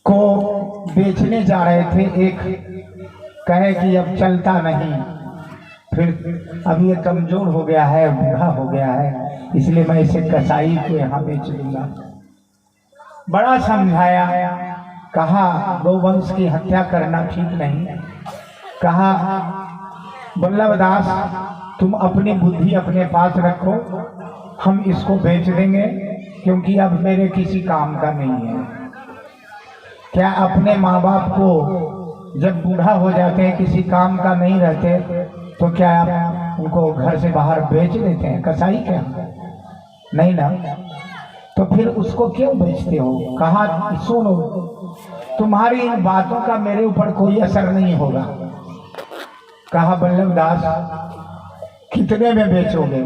को बेचने जा रहे थे, एक कहे कि अब चलता नहीं, फिर अब ये कमजोर हो गया है, बूढ़ा हो गया है, इसलिए मैं इसे कसाई को यहाँ बेच दूंगा। बड़ा समझाया, कहा गौवंश की हत्या करना ठीक नहीं। कहा बल्लभ दास तुम अपनी बुद्धि अपने पास रखो, हम इसको बेच देंगे क्योंकि अब मेरे किसी काम का नहीं है। क्या अपने माँ बाप को जब बूढ़ा हो जाते हैं, किसी काम का नहीं रहते, तो क्या उनको घर से बाहर बेच देते हैं? कसाई क्या? नहीं ना। तो फिर उसको क्यों बेचते हो? कहा सुनो, तुम्हारी इन बातों का मेरे ऊपर कोई असर नहीं होगा। कहा बल्लभ दास कितने में बेचोगे?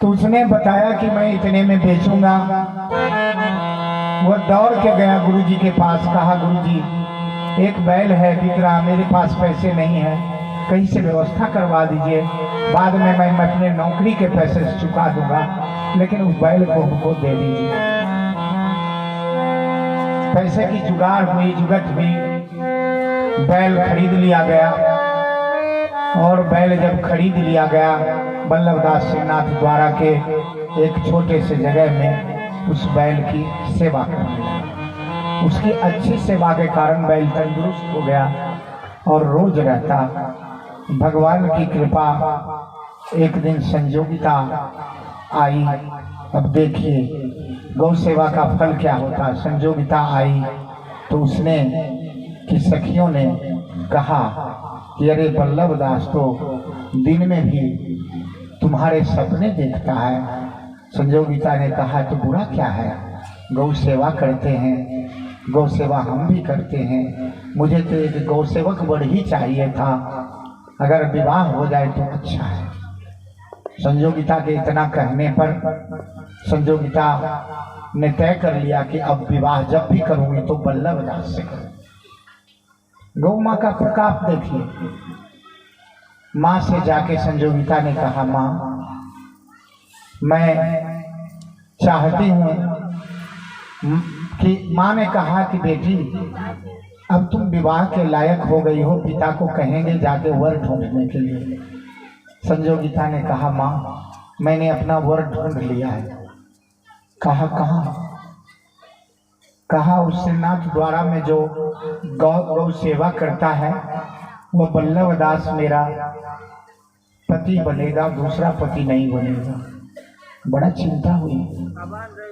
तो उसने बताया कि मैं इतने में बेचूंगा। वो दौड़ के गया गुरुजी के पास। कहा गुरुजी एक बैल है बिक रहा, मेरे पास पैसे नहीं है, कहीं से व्यवस्था करवा दीजिए, बाद में मैं अपने नौकरी के पैसे से चुका दूंगा, लेकिन उस बैल को हमको दे दीजिए। पैसे की जुगाड़ हुई, जुगत हुई, बैल खरीद लिया गया। और बैल जब खरीद लिया गया, बल्लभदास सिंहनाथ द्वारा के एक छोटे से जगह में उस बैल की सेवा करने लगा। उसकी अच्छी सेवा के कारण बैल तंदुरुस्त हो गया और रोज रहता। भगवान की कृपा, एक दिन संजोगिता आई। अब देखिए गौ सेवा का फल क्या होता। संजोगिता आई तो उसने कि सखियों ने कहा कि अरे बल्लभ दास तो दिन में भी तुम्हारे सपने देखता है। संजोगिता ने कहा तो बुरा क्या है, गौ सेवा करते हैं, गौ सेवा हम भी करते हैं, मुझे तो एक गौ सेवक बड़ ही चाहिए था, अगर विवाह हो जाए तो अच्छा है। संजोगिता के इतना कहने पर संजोगिता ने तय कर लिया कि अब विवाह जब भी करूंगी तो बल्लभ दास से करूंगी। गौ माँ का प्रताप देखिए। माँ से जाके संजोगिता ने कहा माँ मैं चाहती हूँ कि, माँ ने कहा कि बेटी अब तुम विवाह के लायक हो गई हो, पिता को कहेंगे जाके वर ढूंढने के लिए। संजोगिता ने कहा माँ मैंने अपना वर ढूंढ लिया है। कहा कहाँ? कहा उस सिंहनाथ द्वारा में जो गौ सेवा करता है वो बल्लभ दास मेरा पति बनेगा, दूसरा पति नहीं बनेगा। बड़ा चिंता हुई।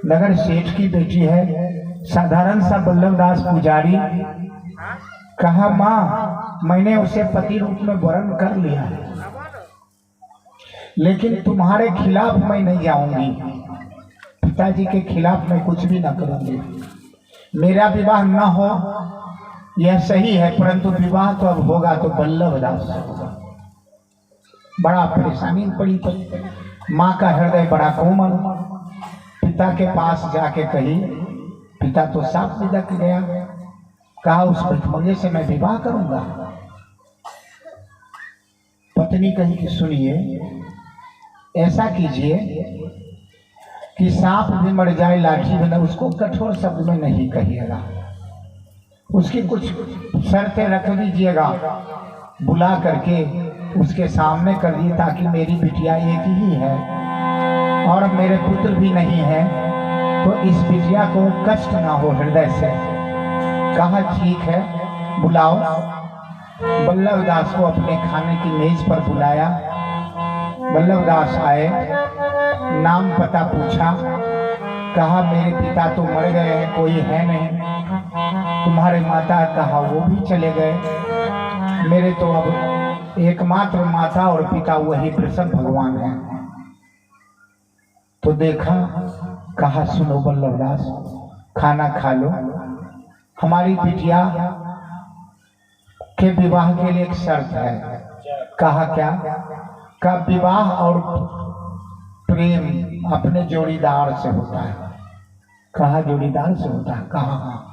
नगर सेठ की बेटी है, साधारण सा बल्लभ दास पुजारी। कहा माँ मैंने उसे पति रूप में वरण कर लिया है, लेकिन तुम्हारे खिलाफ मैं नहीं जाऊंगी, पिताजी के खिलाफ मैं कुछ भी ना करूंगी। मेरा विवाह न हो यह सही है, परंतु विवाह तो अब होगा तो बल्लभ दास से होगा। बड़ा परेशानी पड़ी। माँ का हृदय बड़ा कोमल। पिता के पास जाके कही, पिता तो साफ निदक गया। कहा उस भिखमंगे से मैं विवाह करूंगा। पत्नी कही कि सुनिए ऐसा कीजिए कि सांप भी मर जाए लाठी में, उसको कठोर शब्द में नहीं कहिएगा, उसकी कुछ शर्तें रख दीजिएगा, बुला करके उसके सामने कर दिए, ताकि मेरी बिटिया एक ही है और मेरे पुत्र भी नहीं है, तो इस बिटिया को कष्ट ना हो हृदय से। कहा ठीक है बुलाओ। बल्लभ दास को अपने खाने की मेज पर बुलाया। बल्लभ दास आए, नाम पता पूछा। कहा मेरे पिता तो मर गए हैं, कोई है नहीं। तुम्हारे माता? कहा वो भी चले गए। मेरे तो अब एकमात्र माता और पिता वही वृषभ भगवान हैं। तो देखा। कहा सुनो बल्लभ दास खाना खा लो, हमारी बिटिया के विवाह के लिए एक शर्त है। कहा क्या? का विवाह और प्रेम अपने जोड़ीदार से होता है। कहा जोड़ीदार से होता है? कहा हाँ।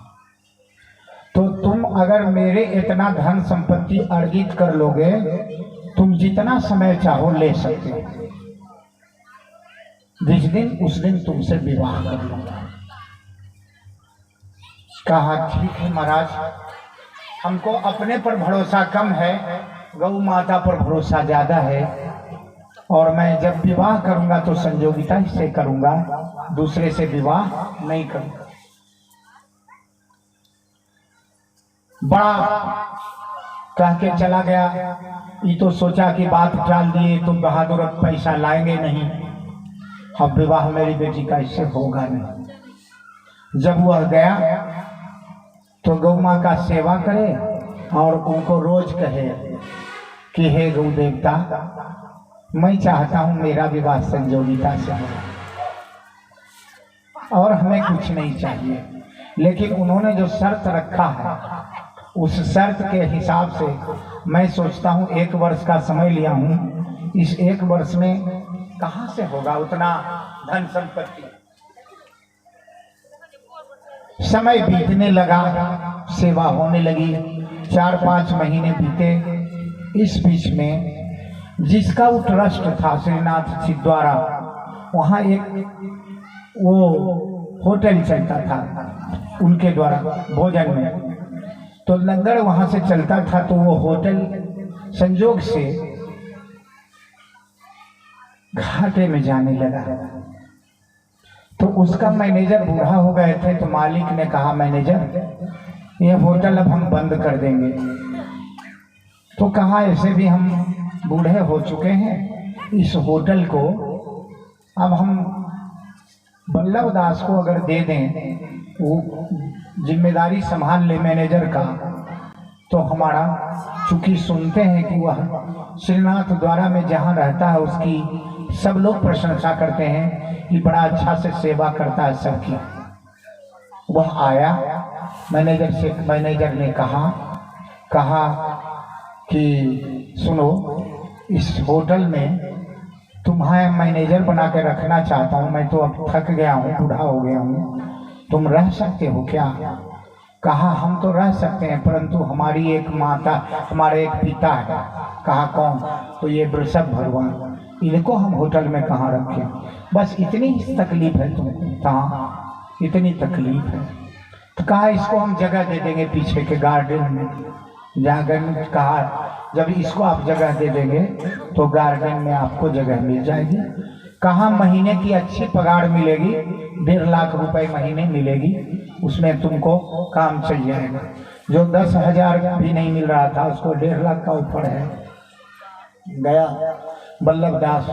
तो तुम अगर मेरे इतना धन संपत्ति अर्जित कर लोगे, तुम जितना समय चाहो ले सकते हो, जिस दिन उस दिन तुमसे विवाह कर लूंगा। कहा ठीक है महाराज, हमको अपने पर भरोसा कम है, गौ माता पर भरोसा ज्यादा है, और मैं जब विवाह करूंगा तो संजोगिता से करूंगा, दूसरे से विवाह नहीं करूंगा। बड़ा कह के चला गया। ये तो सोचा कि बात टाल दिए तो बहादुर अब पैसा लाएंगे नहीं, अब विवाह मेरी बेटी का इससे होगा नहीं। जब वह गया तो गौ माँ का सेवा करे और उनको रोज कहे कि हे गौ देवता, मैं चाहता हूं मेरा विवाह संजोगिता से हो और हमें कुछ नहीं चाहिए, लेकिन उन्होंने जो शर्त रखा है उस शर्त के हिसाब से मैं सोचता हूं 1 वर्ष का समय लिया हूं। इस 1 वर्ष में कहां से होगा उतना धन संपत्ति। समय बीतने लगा, सेवा होने लगी, 4-5 महीने बीते। इस बीच में जिसका वो ट्रस्ट था श्रीनाथ जी द्वारा, वहाँ एक वो होटल चलता था उनके द्वारा भोजन में, तो लंगर वहाँ से चलता था। तो वो होटल संजोग से घाटे में जाने लगा। तो उसका मैनेजर बूढ़ा हो गए थे, तो मालिक ने कहा मैनेजर ये होटल अब हम बंद कर देंगे। तो कहा ऐसे भी हम बूढ़े हो चुके हैं, इस होटल को अब हम बल्लभ दास को अगर दे दें, वो जिम्मेदारी संभाल ले मैनेजर का, तो हमारा, चूंकि सुनते हैं कि वह श्रीनाथ द्वारा में जहाँ रहता है उसकी सब लोग प्रशंसा करते हैं कि बड़ा अच्छा से सेवा करता है सबकी। वह आया मैनेजर से, मैनेजर ने कहा कि सुनो, इस होटल में तुम्हें मैनेजर बना के रखना चाहता हूँ, मैं तो अब थक गया हूँ, बूढ़ा हो गया हूँ, तुम रह सकते हो क्या? कहा हम तो रह सकते हैं, परंतु हमारी एक माता, हमारे एक पिता है। कहा कौन? तो ये वृषभ भगवान, इनको हम होटल में कहाँ रखें? बस इतनी ही तकलीफ है तुमको? कहाँ इतनी तकलीफ है? तो कहा इसको हम जगह दे देंगे पीछे के गार्डन में। जागर कहा जब इसको आप जगह दे देंगे तो गार्डन में आपको जगह मिल जाएगी। कहा महीने की अच्छी पगार मिलेगी, 1.5 लाख रुपए महीने मिलेगी, उसमें तुमको काम चल जाएगा। जो 10,000 भी नहीं मिल रहा था उसको 1.5 लाख का ऊपर है। गया बल्लभ दास,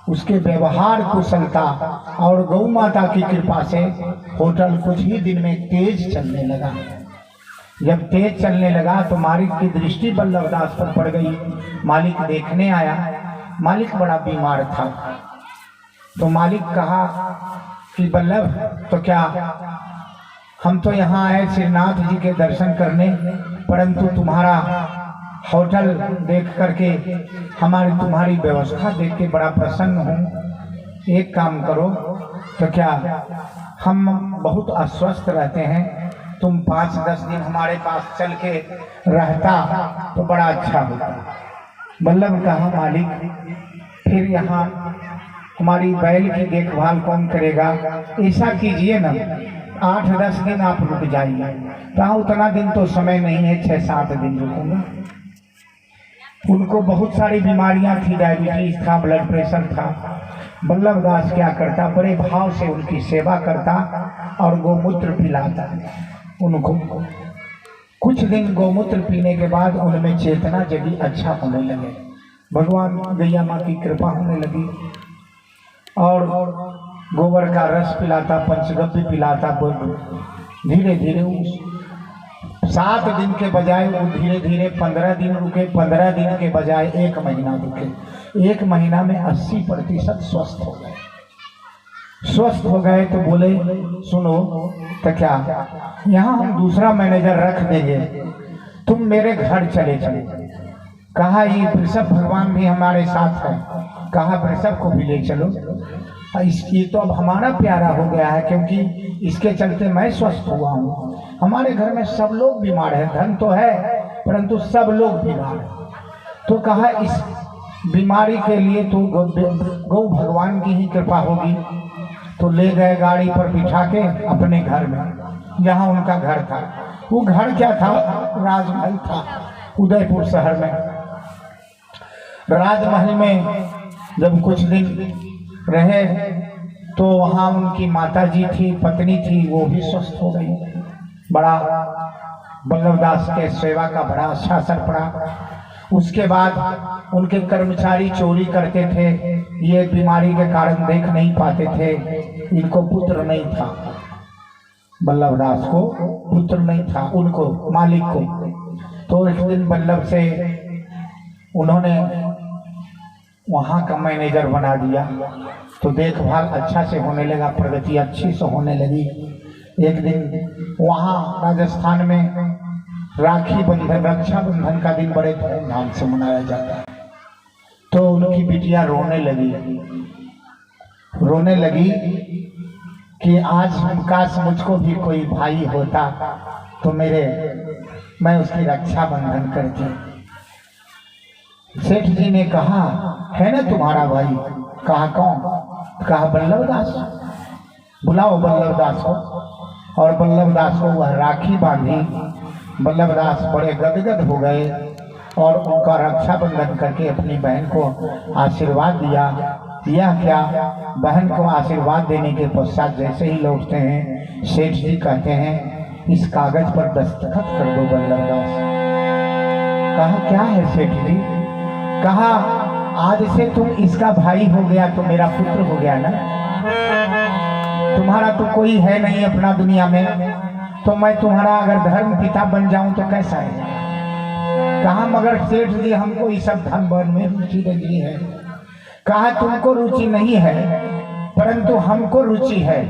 उसके व्यवहार कुशलता और गौ माता की कृपा से होटल कुछ ही दिन में तेज चलने लगा। जब तेज चलने लगा तो मालिक की दृष्टि बल्लभ दास पर पड़ गई। मालिक देखने आया, मालिक बड़ा बीमार था। तो मालिक कहा कि बल्लभ, तो क्या हम तो यहाँ आए श्रीनाथ जी के दर्शन करने, परंतु तुम्हारा होटल देख करके तुम्हारी व्यवस्था देख के बड़ा प्रसन्न हूँ। एक काम करो, तो क्या हम बहुत अस्वस्थ रहते हैं, तुम 5-10 दिन हमारे पास चल के रहता तो बड़ा अच्छा होता। बल्लभ कहा मालिक, फिर यहाँ हमारी बैल की देखभाल कौन करेगा? ऐसा कीजिए ना, 8-10 दिन आप रुक जाइए। कहा उतना दिन तो समय नहीं है, 6-7 दिन रुकूंगा। उनको बहुत सारी बीमारियां थी, डायबिटीज था, ब्लड प्रेशर था। बल्लभ दास क्या करता, बड़े भाव से उनकी सेवा करता और गोमूत्र पिलाता उनको। कुछ दिन गोमूत्र पीने के बाद उनमें चेतना जगी, अच्छा होने लगे, भगवान गैया माँ की कृपा होने लगी। और गोबर का रस पिलाता, पंचगव्य पिलाता। धीरे धीरे 7 दिन के बजाय वो धीरे धीरे 15 दिन रुके, 15 दिन के बजाय 1 महीना रुके। 1 महीना में 80% स्वस्थ हो गए। स्वस्थ हो गए तो बोले सुनो, तो क्या यहाँ हम दूसरा मैनेजर रख देंगे, तुम मेरे घर चले चले। कहा ये वृषभ भगवान भी हमारे साथ है। कहा वृषभ को भी ले चलो। ये तो अब हमारा प्यारा हो गया है, क्योंकि इसके चलते मैं स्वस्थ हुआ हूँ। हमारे घर में सब लोग बीमार हैं, धन तो है परंतु सब लोग बीमार हैं। तो कहा इस बीमारी के लिए तो गौ भगवान की ही कृपा होगी। तो ले गए गाड़ी पर बिठा के अपने घर में, जहाँ उनका घर था। वो घर क्या था? राजमहल था उदयपुर शहर में। राजमहल में जब कुछ दिन रहे तो वहाँ उनकी माता जी थी, पत्नी थी, वो भी स्वस्थ हो गई। बड़ा बल्लभ दास के सेवा का बड़ा अच्छा असर पड़ा। उसके बाद उनके कर्मचारी चोरी करते थे, ये बीमारी के कारण देख नहीं पाते थे। इनको पुत्र नहीं था, बल्लभ दास को पुत्र नहीं था, उनको मालिक को। तो एक दिन बल्लभ से उन्होंने वहाँ का मैनेजर बना दिया, तो देखभाल अच्छा से होने लगा, प्रगति अच्छी से होने लगी। एक दिन वहाँ राजस्थान में राखी बंधन, रक्षाबंधन का दिन बड़े धूमधाम से मनाया जाता है। तो उनकी बिटिया रोने लगी कि आज काश मुझको भी कोई भाई होता तो मैं उसकी रक्षा बंधन करती। सेठ जी ने कहा, है ना तुम्हारा भाई? कहा कौन? कहा बल्लभ दास। बुलाओ बल्लभ दास को। और बल्लभ दास को वह राखी बांधी। बल्लभ दास बड़े गदगद हो गए और उनका रक्षा बंधन करके अपनी बहन को आशीर्वाद दिया। यह क्या, बहन को आशीर्वाद देने के पश्चात जैसे ही लौटते हैं, सेठ जी कहते हैं इस कागज पर दस्तखत कर दो बल्लभ दास। कहा क्या है सेठ जी? कहा आज से तुम इसका भाई हो गया तो मेरा पुत्र हो गया ना। तुम्हारा तो कोई है नहीं अपना दुनिया में, तो मैं तुम्हारा अगर धर्म पिता बन जाऊं तो कैसा है? कहा मगर सेठ जी हमको इस सब धन बन में रुचि लगी है। कहा तुमको रुचि नहीं है परंतु हमको रुचि है।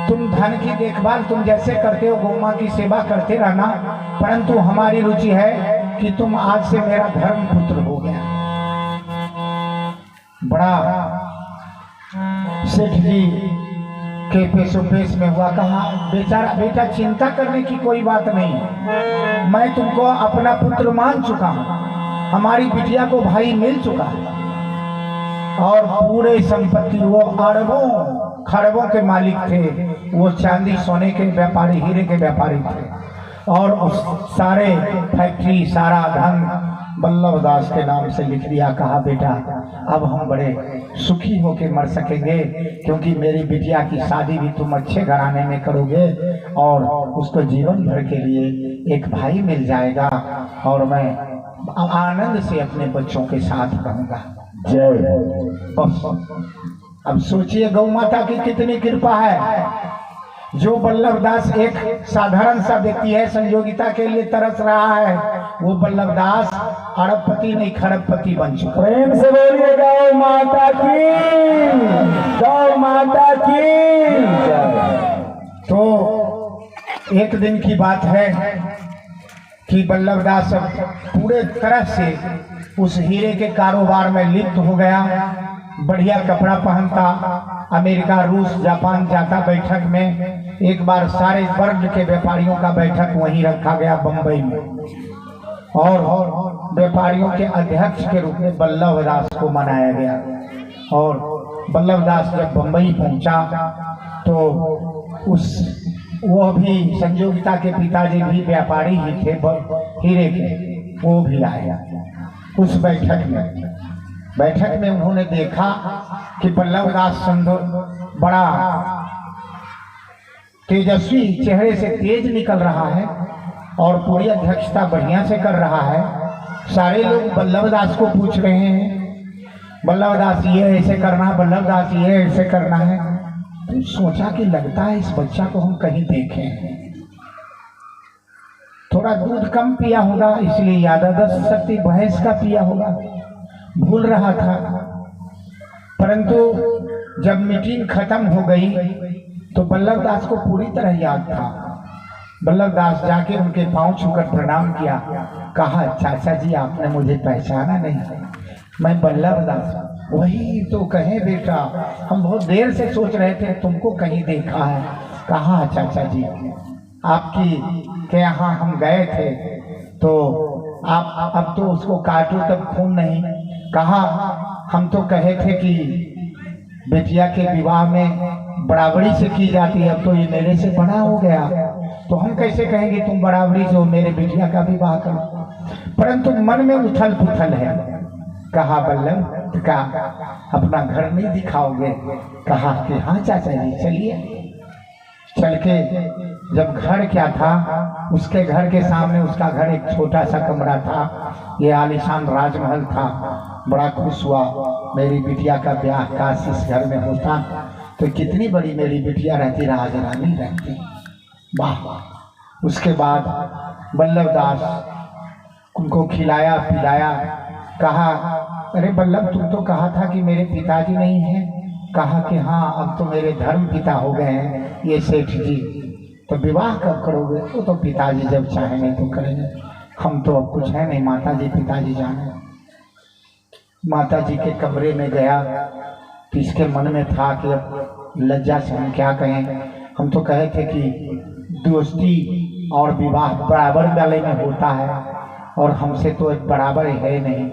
तुम धन की देखभाल तुम जैसे करते हो, गौ माँ की सेवा करते रहना, परंतु हमारी रुचि है कि तुम आज से मेरा धर्म पुत्र हो गया। बड़ा सेठ जी के पेशो पेश में हुआ। कहा बेचारा बेटा चिंता करने की कोई बात नहीं, मैं तुमको अपना पुत्र मान चुका हूँ, हमारी बिटिया को भाई मिल चुका है और पूरे संपत्ति, वो अरबों खरबों के मालिक थे, वो चांदी सोने के व्यापारी, हीरे के व्यापारी थे और उस सारे फैक्ट्री सारा धन बल्लभ दास के नाम से लिख दिया। कहा बेटा अब हम बड़े सुखी होकर मर सकेंगे क्योंकि मेरी बिटिया की शादी भी तुम अच्छे घराने में करोगे और उसको जीवन भर के लिए एक भाई मिल जाएगा और मैं आनंद से अपने बच्चों के साथ रहूंगा। जय। अब सोचिए गौ माता की कितनी कृपा है। जो बल्लभ दास एक साधारण सा व्यक्ति है, संयोगिता के लिए तरस रहा है, वो बल्लभ दास अरबपति नहीं खरबपति बन चुका। प्रेम से बोलिए गौ माता की, गौ माता की। तो एक दिन की बात है कि बल्लभ दास पूरे तरह से उस हीरे के कारोबार में लिप्त हो गया। बढ़िया कपड़ा पहनता, अमेरिका रूस जापान जाता बैठक में। एक बार सारे वर्ग के व्यापारियों का बैठक वहीं रखा गया बंबई में और व्यापारियों के अध्यक्ष के रूप में बल्लभ दास को मनाया गया। और बल्लभ दास जब बंबई पहुंचा तो वो भी संयोगिता के पिताजी भी व्यापारी ही थे हीरे के, वो भी आया उस बैठक में उन्होंने देखा कि बल्लभ दास संधो बड़ा तेजस्वी चेहरे से तेज निकल रहा है और पूरी अध्यक्षता बढ़िया से कर रहा है। सारे लोग बल्लभ दास को पूछ रहे हैं, बल्लभ दास ये ऐसे करना, बल्लभ दास ये ऐसे करना है। तो सोचा कि लगता है इस बच्चा को हम कहीं देखें। थोड़ा दूध कम पिया होगा इसलिए याददाश्त शक्ति भैंस का पिया होगा, भूल रहा था। परंतु जब मीटिंग खत्म हो गई तो बल्लभ दास को पूरी तरह याद था। बल्लभ दास जाके उनके पांव छूकर प्रणाम किया। कहा चाचा जी आपने मुझे पहचाना नहीं? मैं बल्लभ दास। वही तो कहे बेटा, हम बहुत देर से सोच रहे थे तुमको कहीं देखा है। कहा चाचा जी आपकी के यहाँ हम गए थे तो आप अब तो उसको काटो तब खून नहीं। कहा हम तो कहे थे कि बेटिया के विवाह में बराबरी से की जाती है, अब तो ये मेरे से बड़ा हो गया तो हम कैसे कहेंगे तुम बराबरी से मेरे बेटिया का विवाह करो। परंतु मन में उथल पुथल है। कहा बल्लभ का अपना घर नहीं दिखाओगे? कहा कि हाँ चाचा जी चलिए। चल के जब घर क्या था, उसके घर के सामने उसका घर एक छोटा सा कमरा था, ये आलीशान राजमहल था। बड़ा खुश हुआ, मेरी बिटिया का ब्याह काश इस घर में होता तो कितनी बड़ी मेरी बिटिया रहती, राजरानी रहती। वाह। उसके बाद बल्लभ दास उनको खिलाया पिलाया। कहा अरे बल्लभ तुम तो कहा था कि मेरे पिताजी नहीं हैं। कहा कि हाँ अब तो मेरे धर्म पिता हो गए हैं ये सेठ जी, तो विवाह कब करोगे? तो पिताजी जब चाहेंगे तो करेंगे, हम तो अब कुछ है नहीं, माता जी पिताजी जाने। माता जी के कमरे में गया तो इसके मन में था कि अब लज्जा से हम क्या कहें, हम तो कहे थे कि दोस्ती और विवाह बराबर गले में होता है और हमसे तो एक बराबर है नहीं।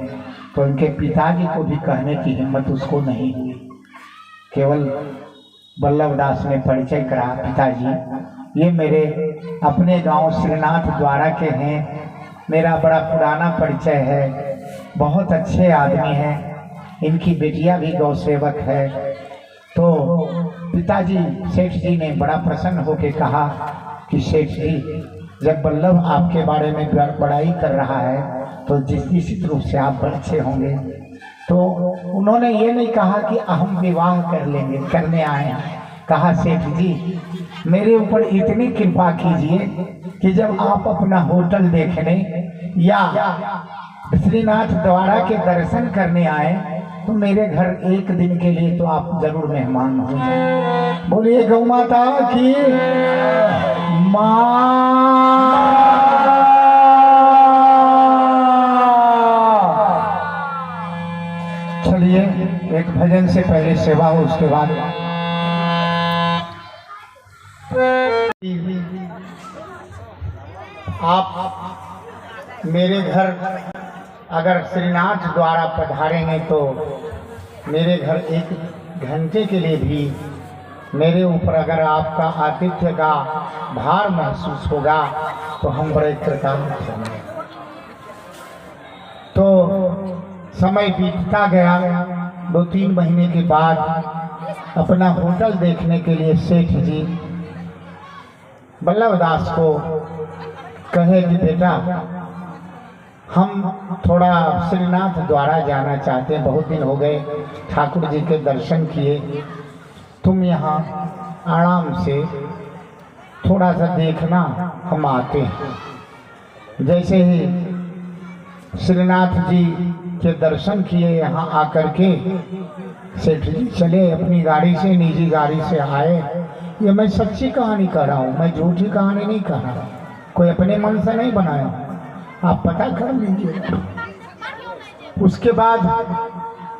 तो उनके पिताजी को भी कहने की हिम्मत उसको नहीं हुई। केवल बल्लभ दास ने परिचय करा, पिताजी ये मेरे अपने गांव श्रीनाथ द्वारा के हैं, मेरा बड़ा पुराना परिचय है, बहुत अच्छे आदमी हैं, इनकी बेटियां भी गौ सेवक है। तो पिताजी सेठ जी ने बड़ा प्रसन्न होकर कहा कि सेठ जी जब बल्लभ आपके बारे में बड़ाई कर रहा है तो निश्चित रूप से आप अच्छे होंगे। तो उन्होंने ये नहीं कहा कि हम विवाह कर लेंगे, करने आए हैं। कहा सेठ जी मेरे ऊपर इतनी कृपा कीजिए कि जब आप अपना होटल देखने या श्रीनाथ द्वारा के दर्शन करने आए तो मेरे घर एक दिन के लिए तो आप जरूर मेहमान हो जाए। बोलिए गौ माता की माँ। चलिए एक भजन से पहले सेवा हो, उसके बाद आप मेरे घर अगर श्रीनाथ द्वारा पधारेंगे तो मेरे घर एक घंटे के लिए भी मेरे ऊपर अगर आपका आतिथ्य का भार महसूस होगा तो हम बड़े कृतज्ञ होंगे। तो समय बीतता गया, 2-3 महीने के बाद अपना होटल देखने के लिए सेठ जी बल्लभ दास को कहे कि बेटा हम थोड़ा श्रीनाथ द्वारा जाना चाहते हैं, बहुत दिन हो गए ठाकुर जी के दर्शन किए, तुम यहाँ आराम से थोड़ा सा देखना, हम आते हैं। जैसे ही श्रीनाथ जी के दर्शन किए, यहाँ आकर के सेठ जी चले अपनी गाड़ी से, निजी गाड़ी से आए। ये मैं सच्ची कहानी कह रहा हूँ, मैं झूठी कहानी नहीं कह रहा, कोई अपने मन से नहीं बनाया, आप पता कर लीजिए। उसके बाद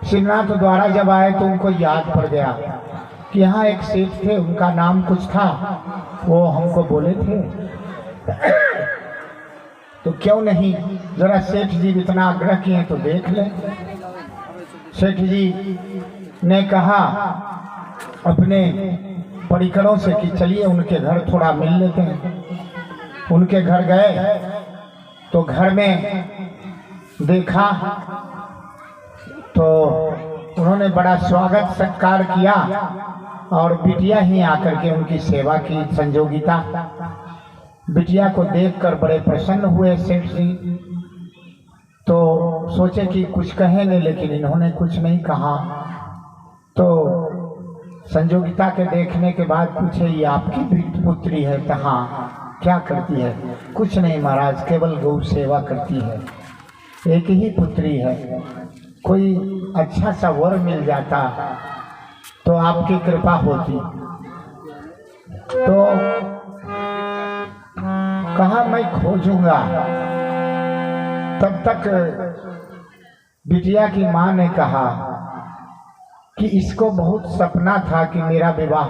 श्रीनाथ द्वारा जब आए तो उनको याद पड़ गया कि यहाँ एक सेठ थे, उनका नाम कुछ था, वो हमको बोले थे, तो क्यों नहीं जरा सेठ जी इतना आग्रह किए तो देख लें। सेठ जी ने कहा अपने परिकरों से कि चलिए उनके घर थोड़ा मिल लेते हैं। उनके घर गए तो घर में देखा तो उन्होंने बड़ा स्वागत सत्कार किया और बिटिया ही आकर के उनकी सेवा की। संजोगिता बिटिया को देखकर बड़े प्रसन्न हुए सेठ जी, तो सोचे कि कुछ कहेंगे, लेकिन इन्होंने कुछ नहीं कहा। तो संजोगिता के देखने के बाद पूछे ये आपकी पुत्री है? तो हाँ। क्या करती है? कुछ नहीं महाराज, केवल गौ सेवा करती है, एक ही पुत्री है, कोई अच्छा सा वर मिल जाता तो आपकी कृपा होती। तो कहा मैं खोजूंगा। तब तक बिटिया की माँ ने कहा कि इसको बहुत सपना था कि मेरा विवाह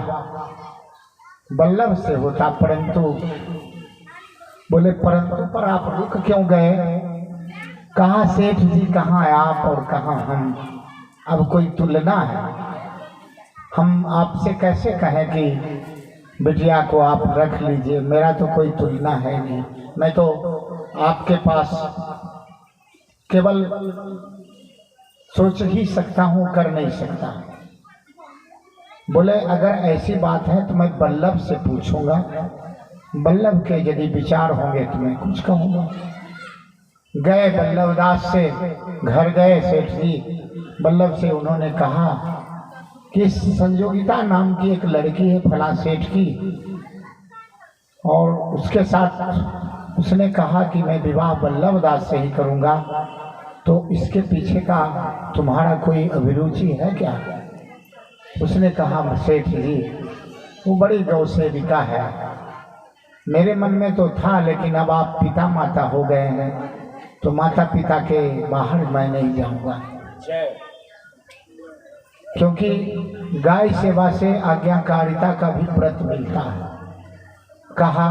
बल्लभ से होता, परंतु बोले परंतु पर आप रुक क्यों गए? कहा सेठ जी कहाँ आप और कहाँ हम, अब कोई तुलना है? हम आपसे कैसे कहें कि बिटिया को आप रख लीजिए, मेरा तो कोई तुलना है नहीं, मैं तो आपके पास केवल सोच ही सकता हूँ, कर नहीं सकता। बोले अगर ऐसी बात है तो मैं बल्लभ से पूछूंगा, बल्लभ के यदि विचार होंगे तो मैं कुछ कहूँगा। गए बल्लभ दास से घर गए सेठ जी, बल्लभ से उन्होंने कहा कि संजोगिता नाम की एक लड़की है फला सेठ की, और उसके साथ उसने कहा कि मैं विवाह वल्लभ दास से ही करूँगा, तो इसके पीछे का तुम्हारा कोई अभिरुचि है क्या? उसने कहा सेठ जी वो बड़ी गौ सेविका है, मेरे मन में तो था, लेकिन अब आप पिता माता हो गए हैं तो माता पिता के बाहर मैं नहीं जाऊंगा, क्योंकि गाय सेवा से आज्ञाकारिता का भी व्रत मिलता है। कहा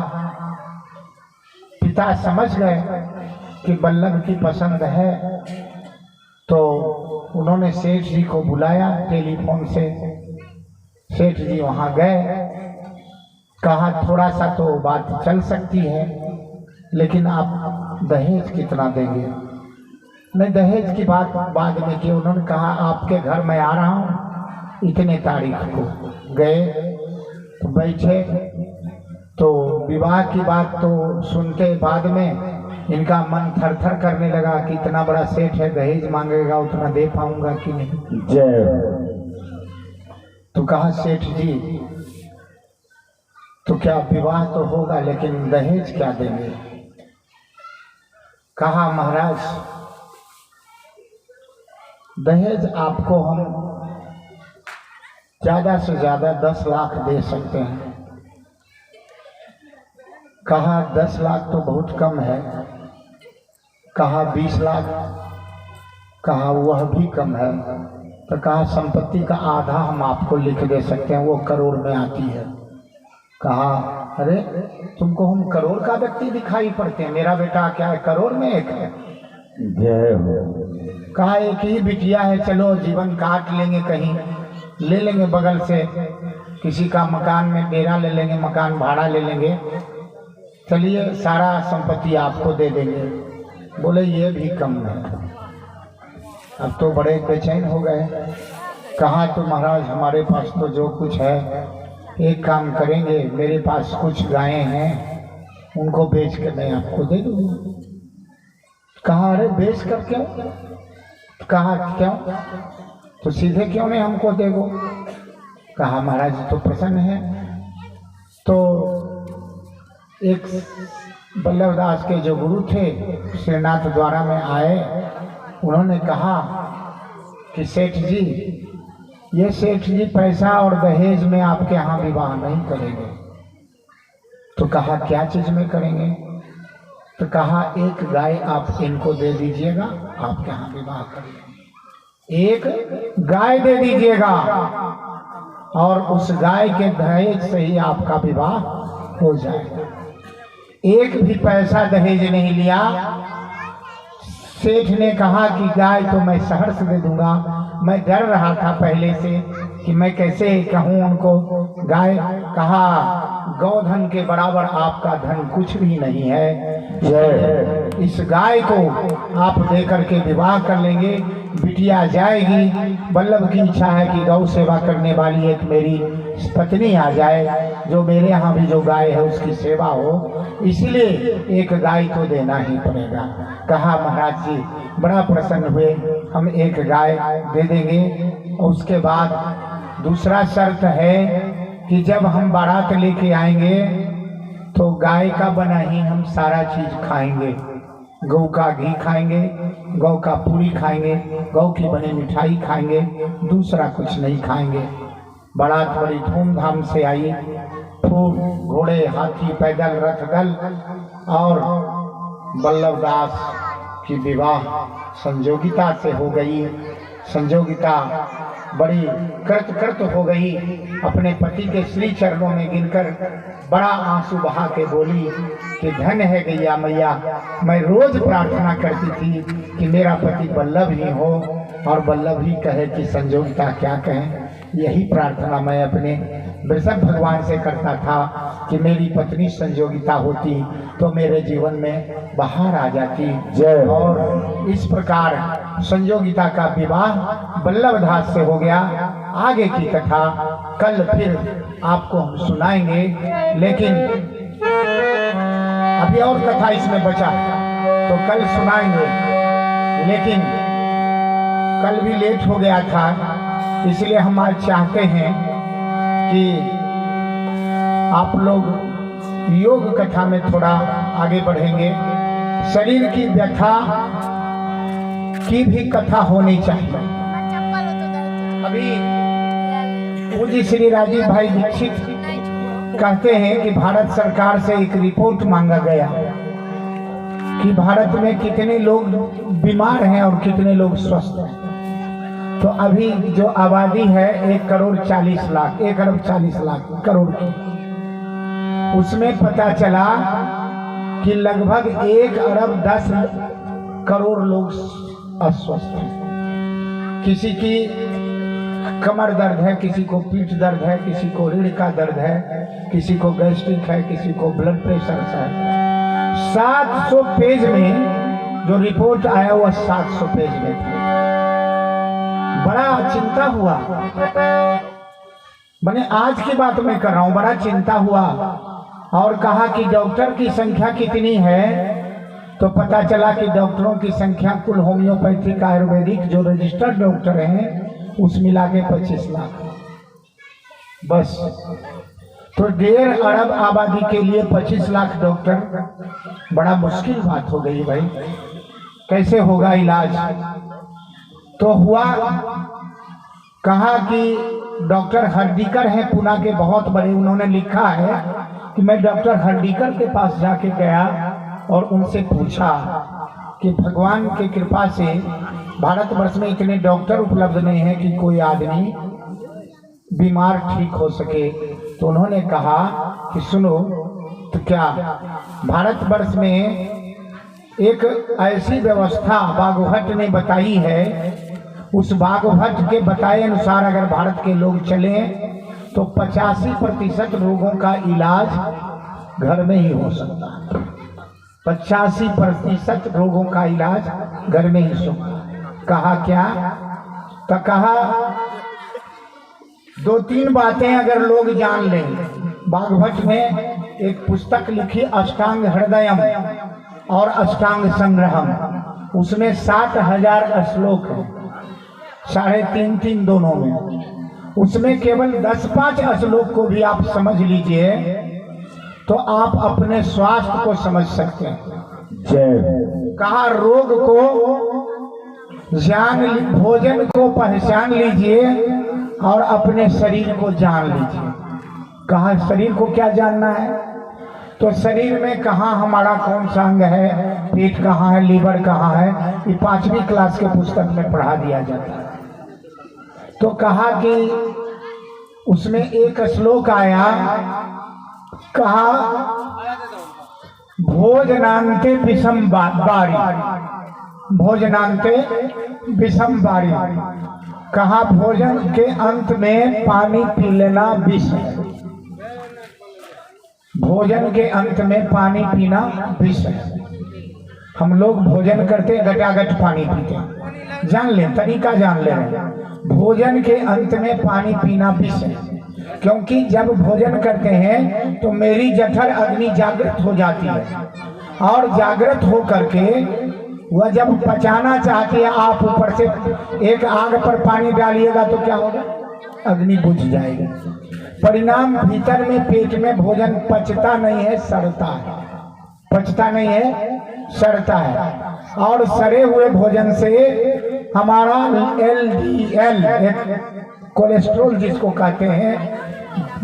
पिता समझ गए कि वल्लभ की पसंद है, तो उन्होंने सेठ जी को बुलाया टेलीफोन से। सेठ जी वहाँ गए, कहा थोड़ा सा तो बात चल सकती है, लेकिन आप दहेज कितना देंगे? नहीं, दहेज की बात बाद में की। उन्होंने कहा आपके घर मैं आ रहा हूँ इतने तारीख को। गए तो बैठे, तो विवाह की बात तो सुनते बाद में इनका मन थर थर करने लगा कि इतना बड़ा सेठ है, दहेज मांगेगा, उतना दे पाऊंगा कि नहीं। जय। तो कहा सेठ जी तो क्या विवाह तो होगा, लेकिन दहेज क्या देंगे? कहा महाराज दहेज आपको हम ज्यादा से ज्यादा 10 लाख दे सकते हैं। कहा 10 लाख तो बहुत कम है। कहा 20 लाख। कहा वह भी कम है। तो कहा संपत्ति का आधा हम आपको लिख दे सकते हैं, वो करोड़ में आती है। कहा अरे तुमको हम करोड़ का व्यक्ति दिखाई पड़ते हैं, मेरा बेटा क्या है करोड़ में एक है। जय हो। कहा एक ही बिटिया है, चलो जीवन काट लेंगे, कहीं ले लेंगे बगल से किसी का मकान में डेरा ले लेंगे, मकान भाड़ा ले लेंगे, चलिए सारा संपत्ति आपको दे देंगे। बोले ये भी कम है। अब तो बड़े बेचैन हो गए। कहा तो महाराज हमारे पास तो जो कुछ है, एक काम करेंगे, मेरे पास कुछ गायें हैं, उनको बेच कर मैं आपको दे दूंगा। कहा अरे बेच कर क्यों? कहा क्यों? तो सीधे क्यों नहीं हमको देगो? कहा महाराज तो प्रसन्न है। तो एक वल्लभ दास के जो गुरु थे श्रीनाथ द्वारा में आए, उन्होंने कहा कि सेठ जी, ये सेठ जी पैसा और दहेज में आपके यहाँ विवाह नहीं करेंगे। तो कहा क्या चीज में करेंगे? तो कहा एक गाय आप इनको दे दीजिएगा, आपके यहाँ विवाह करेंगे। एक गाय दे दीजिएगा और उस गाय के दहेज से ही आपका विवाह हो जाएगा। एक भी पैसा दहेज नहीं लिया। सेठ ने कहा कि गाय तो मैं शहर से दे दूंगा, मैं डर रहा था पहले से कि मैं कैसे कहूँ उनको गाय। कहा गौधन के बराबर आपका धन कुछ भी नहीं है, इस गाय को आप देकर के विवाह कर लेंगे, बिटिया जाएगी। वल्लभ की इच्छा है कि गौ सेवा करने वाली एक मेरी पत्नी आ जाए, जो मेरे यहाँ भी जो गाय है उसकी सेवा हो, इसलिए एक गाय तो देना ही पड़ेगा। कहा महाराज जी बड़ा प्रसन्न हुए, हम एक गाय दे देंगे। और उसके बाद दूसरा शर्त है कि जब हम बारात लेके आएंगे तो गाय का बना ही हम सारा चीज खाएंगे। गौ का घी खाएंगे, गौ का पूरी खाएंगे, गौ की बनी मिठाई खाएंगे, दूसरा कुछ नहीं खाएंगे। बारात बड़ी धूमधाम से आई, फूल घोड़े हाथी पैदल रथ दल, और वल्लभ दास की विवाह संजोगिता से हो गई। संजोगिता बड़ी कृत हो गई। अपने पति के श्री चरणों में गिरकर बड़ा आंसू बहा के बोली कि धन है गैया मैया, मैं रोज प्रार्थना करती थी कि मेरा पति वल्लभ ही हो और वल्लभ ही कहे कि संजोगिता क्या कहें। यही प्रार्थना मैं अपने वृषभ भगवान से करता था कि मेरी पत्नी संजोगिता होती तो मेरे जीवन में बहार आ जाती। जय। और इस प्रकार संजोगिता का विवाह वल्लभ दास से हो गया। आगे की कथा कल फिर आपको हम सुनाएंगे, लेकिन अभी और कथा इसमें बचा तो कल सुनाएंगे, लेकिन कल भी लेट हो गया था, इसलिए हम आज चाहते हैं कि आप लोग योग कथा में थोड़ा आगे बढ़ेंगे। शरीर की व्यथा की भी कथा होनी चाहिए। अभी पूज्य श्री राजीव भाई दीक्षित कहते हैं कि भारत सरकार से एक रिपोर्ट मांगा गया कि भारत में कितने लोग बीमार हैं और कितने लोग स्वस्थ हैं। तो अभी जो आबादी है 1,40,00,000 1,40,00,000 करोड़ की, उसमें पता चला कि लगभग 1,10,00,000,000 लोग अस्वस्थ हैं। किसी की कमर दर्द है, किसी को पीठ दर्द है, किसी को रीढ़ का दर्द है, किसी को गैस्ट्रिक है, किसी को ब्लड प्रेशर है। 700 पेज में जो रिपोर्ट आया वो 700 पेज में था। बड़ा चिंता हुआ, मैंने आज की बात मैं कर रहा हूँ, बड़ा चिंता हुआ। और कहा कि डॉक्टर की संख्या कितनी है, तो पता चला कि डॉक्टरों की संख्या कुल होम्योपैथिक आयुर्वेदिक जो रजिस्टर्ड डॉक्टर हैं उस मिला के 25 लाख बस। तो 1.5 अरब आबादी के लिए 25 लाख डॉक्टर, बड़ा मुश्किल बात हो गई भाई। कैसे होगा इलाज? तो हुआ, कहा कि डॉक्टर हर्डीकर हैं पुणे के बहुत बड़े, उन्होंने लिखा है कि मैं डॉक्टर हर्डीकर के पास जाके गया और उनसे पूछा कि भगवान की कृपा से भारतवर्ष में इतने डॉक्टर उपलब्ध नहीं है कि कोई आदमी बीमार ठीक हो सके। तो उन्होंने कहा कि सुनो, तो क्या भारतवर्ष में एक ऐसी व्यवस्था बागभट्ट ने बताई है, उस बागभट्ट के बताए अनुसार अगर भारत के लोग चले तो 85% रोगों का इलाज घर में ही हो सकता है। 85% रोगों का इलाज घर में ही हो। कहा क्या? तो कहा 2-3 बातें अगर लोग जान लें। बागभट्ट ने एक पुस्तक लिखी अष्टांग हृदयम और अष्टांग संग्रहम, उसमें 7,000 श्लोक है, 3.5 दोनों में। उसमें केवल 10-5 श्लोक को भी आप समझ लीजिए तो आप अपने स्वास्थ्य को समझ सकते हैं। कहा रोग को जान, भोजन को पहचान लीजिए और अपने शरीर को जान लीजिए। कहा शरीर को क्या जानना है? तो शरीर में कहाँ हमारा कौन सा अंग है, पेट कहाँ है, लीवर कहाँ है, ये 5वीं क्लास के पुस्तक में पढ़ा दिया जाता है। तो कहा कि उसमें एक श्लोक आया, कहा भोजनांते विषम बारी, भोजनांते विषम बारी। कहा भोजन के अंत में पानी पी लेना विष है। भोजन के अंत में पानी पीना विष है। हम लोग भोजन करते गटागट पानी पीते हैं, जान ले, तरीका जान ले रहे हैं। भोजन के अंत में पानी पीना विष है, क्योंकि जब भोजन करते हैं तो मेरी जठर अग्नि जागृत हो जाती है और जागृत हो करके वह जब पचाना चाहती है, आप ऊपर से एक आग पर पानी डालिएगा तो क्या होगा? अग्नि बुझ जाएगी। परिणाम भीतर में पेट में भोजन पचता नहीं है, सड़ता है। पचता नहीं है, सड़ता है। और सड़े हुए भोजन से हमारा LDL कोलेस्ट्रॉल जिसको कहते हैं,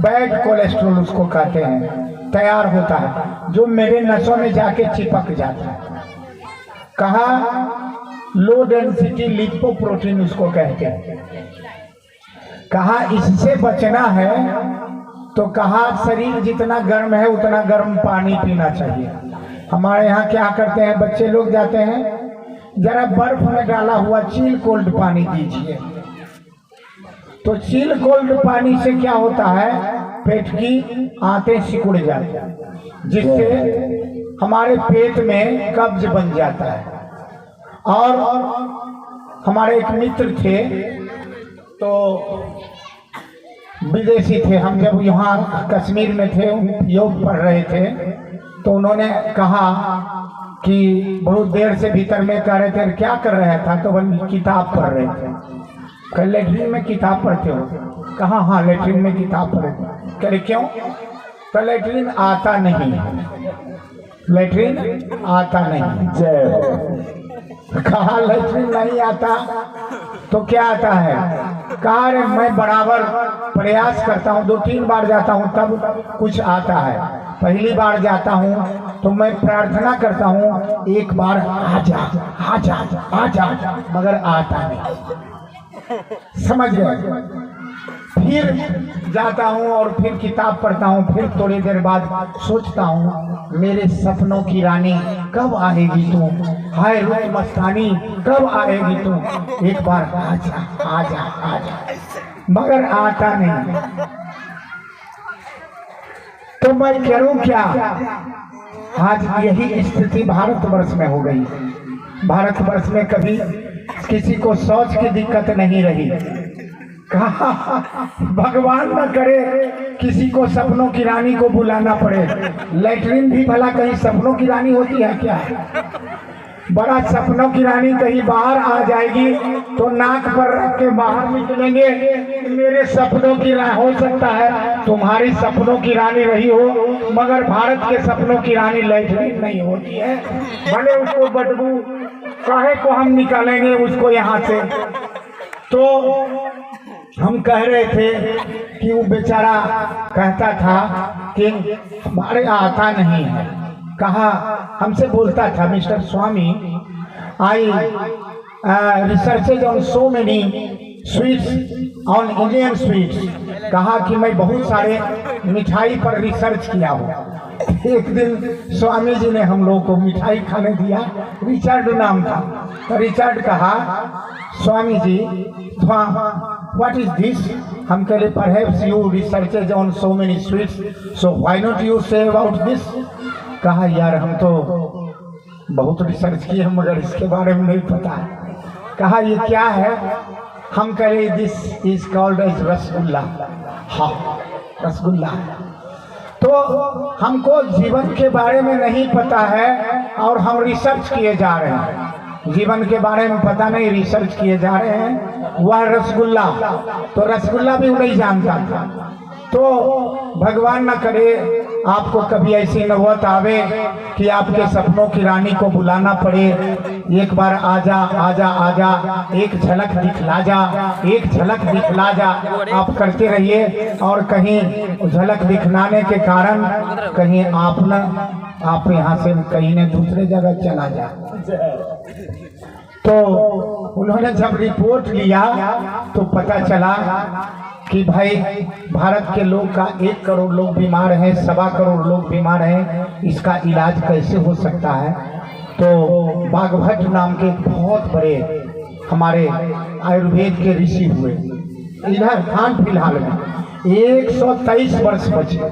बैड कोलेस्ट्रॉल उसको कहते हैं, तैयार होता है, जो मेरे नसों में जाके चिपक जाता है। कहा लो डेंसिटी लिपोप्रोटीन उसको कहते हैं। कहा इससे बचना है तो कहा शरीर जितना गर्म है उतना गर्म पानी पीना चाहिए। हमारे यहाँ क्या करते हैं, बच्चे लोग जाते हैं, जरा बर्फ में डाला हुआ चिल कोल्ड पानी दीजिए। तो चिल कोल्ड पानी से क्या होता है, पेट की आंतें सिकुड़ जाती हैं, जिससे हमारे पेट में कब्ज बन जाता है। और हमारे एक मित्र थे, तो विदेशी थे, हम जब यहाँ कश्मीर में थे, योग पढ़ रहे थे, तो उन्होंने कहा कि बहुत देर से भीतर में कह रहे थे क्या कर रहे था, तो वो किताब पढ़ रहे थे। कल लेटरिन में किताब पढ़ते हो? कहा हाँ लेटरिन में किताब पढ़े थे। कह रहे क्यों? तो लेटरिन आता नहीं है। लेटरिन आता नहीं। जय हो। कहा लेटरिन नहीं आता तो क्या आता है? कहा रे मैं बराबर प्रयास करता हूँ, 2-3 बार जाता हूँ तब कुछ आता है। पहली बार जाता हूँ तो मैं प्रार्थना करता हूँ एक बार आ जा आ जा आ जा, मगर आता नहीं। समझ गए? फिर जाता हूँ और फिर किताब पढ़ता हूँ, फिर थोड़ी देर बाद सोचता हूँ मेरे सपनों की रानी कब आएगी तू, हाय रुत मस्तानी कब आएगी तू, एक बार आजा आजा आजा, मगर आता नहीं। तो मैं करूं क्या? आज यही स्थिति भारतवर्ष में हो गई। भारतवर्ष में कभी किसी को शौच की दिक्कत नहीं रही। कहा भगवान न करे किसी को सपनों की रानी को बुलाना पड़े। लेटरिन भी भला कहीं सपनों की रानी होती है क्या? बड़ा सपनों की रानी कहीं बाहर आ जाएगी तो नाक पर रख के बाहर निकलेंगे, मेरे सपनों की रानी। हो सकता है तुम्हारी सपनों की रानी रही हो, मगर भारत के सपनों की रानी लेटरिन नहीं होती है। भले उसको बदबू काहे को हम निकालेंगे उसको यहाँ से। तो हम कह रहे थे कि वो बेचारा कहता था कि हमारे आता नहीं है। कहा हमसे बोलता था mister Swami I researches on so many sweets on Indian sweets. कहा कि मैं बहुत सारे मिठाई पर रिसर्च किया हूँ। एक दिन स्वामी जी ने हम लोग को मिठाई खाने दिया, रिचर्ड नाम था। तो रिचर्ड कहा Swami ji what is this? हम कह रहे perhaps you researches on so many sweets so why not you say about this. कहा यार हम तो बहुत रिसर्च किए मगर इसके बारे में नहीं पता है। कहा ये क्या है? हम कह रहे this is called as rasgulla. हाँ रसगुल्ला। तो हमको जीवन के बारे में नहीं पता है और हम रिसर्च किए जा रहे हैं। जीवन के बारे में पता नहीं, रिसर्च किए जा रहे हैं। वह रसगुल्ला, तो रसगुल्ला भी नहीं जानता था। तो भगवान न करे आपको कभी ऐसी नौबत आवे कि आपके सपनों की रानी को बुलाना पड़े। एक बार आजा आजा आजा, एक झलक दिखला जा, एक झलक दिखला जा, आप करते रहिए। और कहीं झलक दिखलाने के कारण कहीं आप यहाँ से कहीं ने दूसरे जगह चला जा। तो उन्होंने जब रिपोर्ट लिया तो पता चला कि भाई भारत के लोग का 1 करोड़ लोग बीमार हैं, 1.25 करोड़ लोग बीमार हैं, इसका इलाज कैसे हो सकता है। तो बागभट्ट नाम के बहुत बड़े हमारे आयुर्वेद के ऋषि हुए इधर हाल फिलहाल में। 123 वर्ष बचे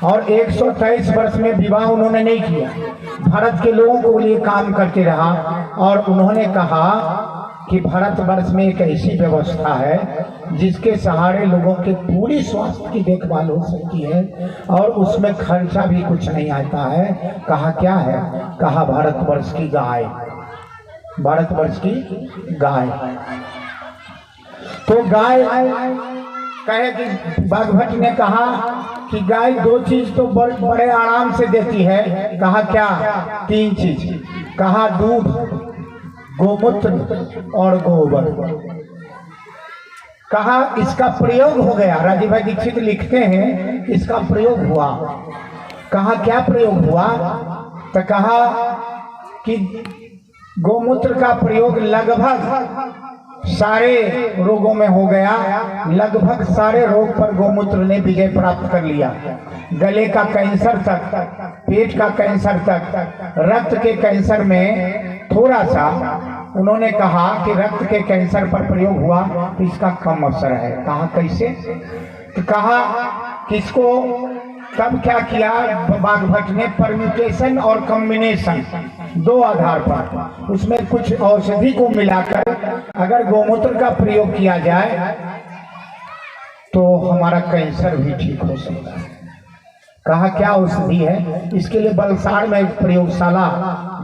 और 123 वर्ष में विवाह उन्होंने नहीं किया। भारत के लोगों के लिए काम करते रहा और उन्होंने कहा कि भारतवर्ष में एक ऐसी व्यवस्था है जिसके सहारे लोगों के पूरी स्वास्थ्य की देखभाल हो सकती है और उसमें खर्चा भी कुछ नहीं आता है। कहा क्या है? कहा भारतवर्ष की गाय। भारतवर्ष की गाय। तो गाय कहे कि बागभट्ट ने कहा कि गाय 2 चीज तो बड़े आराम से देती है। कहा क्या? 3 चीज। कहा दूध, गोमूत्र और गोबर। कहा इसका प्रयोग हो गया। राजीव भाई दीक्षित लिखते हैं इसका प्रयोग हुआ। कहा क्या प्रयोग हुआ? तो कहा कि गोमूत्र का प्रयोग लगभग सारे रोगों में हो गया। लगभग सारे रोग पर गोमूत्र ने विजय प्राप्त कर लिया। गले का कैंसर तक, पेट का कैंसर तक, रक्त के कैंसर में थोड़ा सा उन्होंने कहा कि रक्त के कैंसर पर प्रयोग हुआ तो इसका कम असर है। कहा कैसे? तो कहा किसको तब क्या किया बागभट्ट ने? परम्यूटेशन और कॉम्बिनेशन 2 आधार पर उसमें कुछ औषधि को मिलाकर अगर गोमूत्र का प्रयोग किया जाए तो हमारा कैंसर भी ठीक हो सकता है। कहा क्या औषधि है? इसके लिए बलसाड़ में एक प्रयोगशाला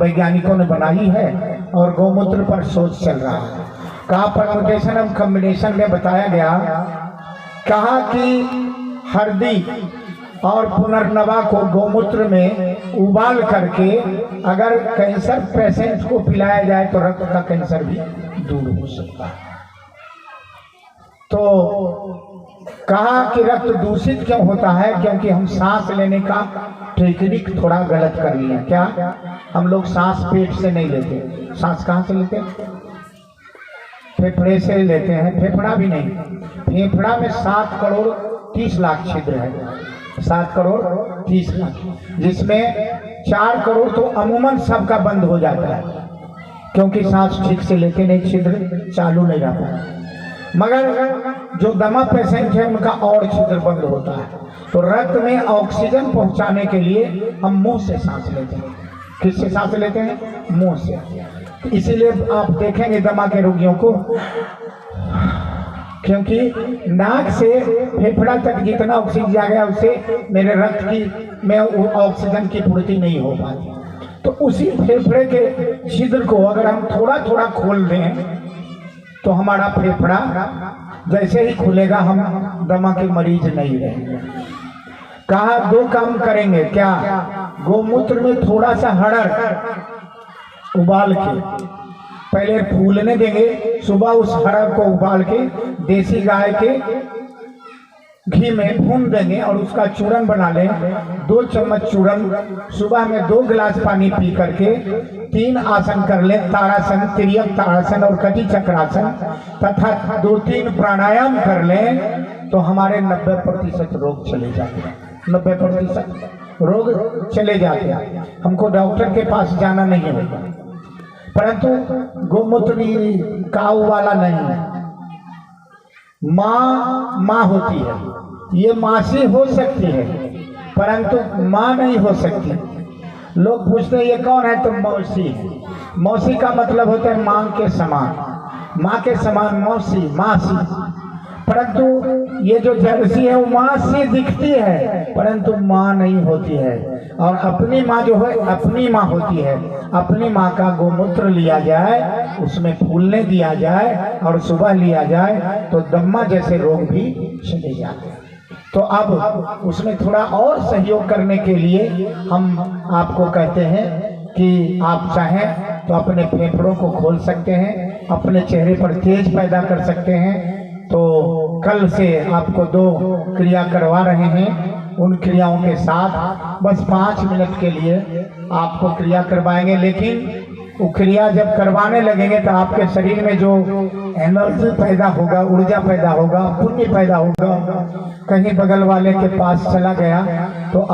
वैज्ञानिकों ने बनाई है और गोमूत्र पर शोध चल रहा है। कहा परम्यूटेशन और कॉम्बिनेशन में बताया गया। कहा कि हल्दी और पुनर्नवा को गौमूत्र में उबाल करके अगर कैंसर पेशेंट को पिलाया जाए तो रक्त का कैंसर भी दूर हो सकता है। तो कहा कि रक्त दूषित क्यों होता है? क्योंकि हम सांस लेने का टेक्निक थोड़ा गलत कर लिया। क्या हम लोग सांस पेट से नहीं लेते, सांस कहाँ से लेते हैं? फेफड़े से लेते हैं। फेफड़ा भी नहीं, फेफड़ा में 7 करोड़ 30 लाख छिद्र है, 7 करोड़ 30 लाख, जिसमें 4 करोड़ तो अमूमन सबका बंद हो जाता है क्योंकि सांस ठीक से लेते नहीं, छिद्र चालू नहीं रहता है। मगर जो दमा पेशेंट है उनका और छिद्र बंद होता है। तो रक्त में ऑक्सीजन पहुंचाने के लिए हम मुंह से सांस लेते हैं। किससे सांस लेते हैं? मुंह से। इसीलिए आप देखेंगे दमा के रोगियों को, क्योंकि नाक से फेफड़ा तक जितना ऑक्सीजन जा गया उससे मेरे रक्त की में ऑक्सीजन की पूर्ति नहीं हो पाती। तो उसी फेफड़े के छिद्र को अगर हम थोड़ा थोड़ा खोल दें तो हमारा फेफड़ा जैसे ही खुलेगा हम दमा के मरीज नहीं रहेंगे। कहा 2 काम करेंगे। क्या? गौमूत्र में थोड़ा सा हड़र उबाल के पहले फूलने देंगे, सुबह उस हड़र को उबाल के देसी गाय के घी में भून देंगे और उसका चूरन बना लें। 2 चम्मच चूरन सुबह में 2 गिलास पानी पी करके 3 आसन कर लें, ताड़ासन, तिर्यक ताड़ासन और कटी चक्रासन, तथा 2-3 प्राणायाम कर लें तो हमारे 90% रोग चले जाते हैं। 90% रोग चले जाते हैं। हमको डॉक्टर के पास जाना नहीं होगा। परंतु गौमूत्र काऊ वाला नहीं है। माँ होती है, ये मासी हो सकती है परंतु माँ नहीं हो सकती। लोग पूछते हैं ये कौन है? तो मौसी है। मौसी का मतलब होता है माँ के समान, माँ के समान मौसी, मासी। परंतु ये जो जर्सी है वो माँ सी दिखती है परंतु माँ नहीं होती है। और अपनी माँ जो है अपनी माँ होती है। अपनी माँ का गौमूत्र लिया जाए, उसमें फूलने दिया जाए और सुबह लिया जाए तो दम्मा जैसे रोग भी चले जाते हैं। तो अब उसमें थोड़ा और सहयोग करने के लिए हम आपको कहते हैं कि आप चाहें तो अपने फेफड़ों को खोल सकते हैं, अपने चेहरे पर तेज पैदा कर सकते हैं। तो कल से आपको 2 क्रिया करवा रहे हैं। उन क्रियाओं के साथ बस 5 मिनट के लिए आपको क्रिया करवाएंगे, लेकिन वो क्रिया जब करवाने लगेंगे तो आपके शरीर में जो एनर्जी पैदा होगा, ऊर्जा पैदा होगा, पुण्य पैदा होगा, कहीं बगल वाले के पास चला गया तो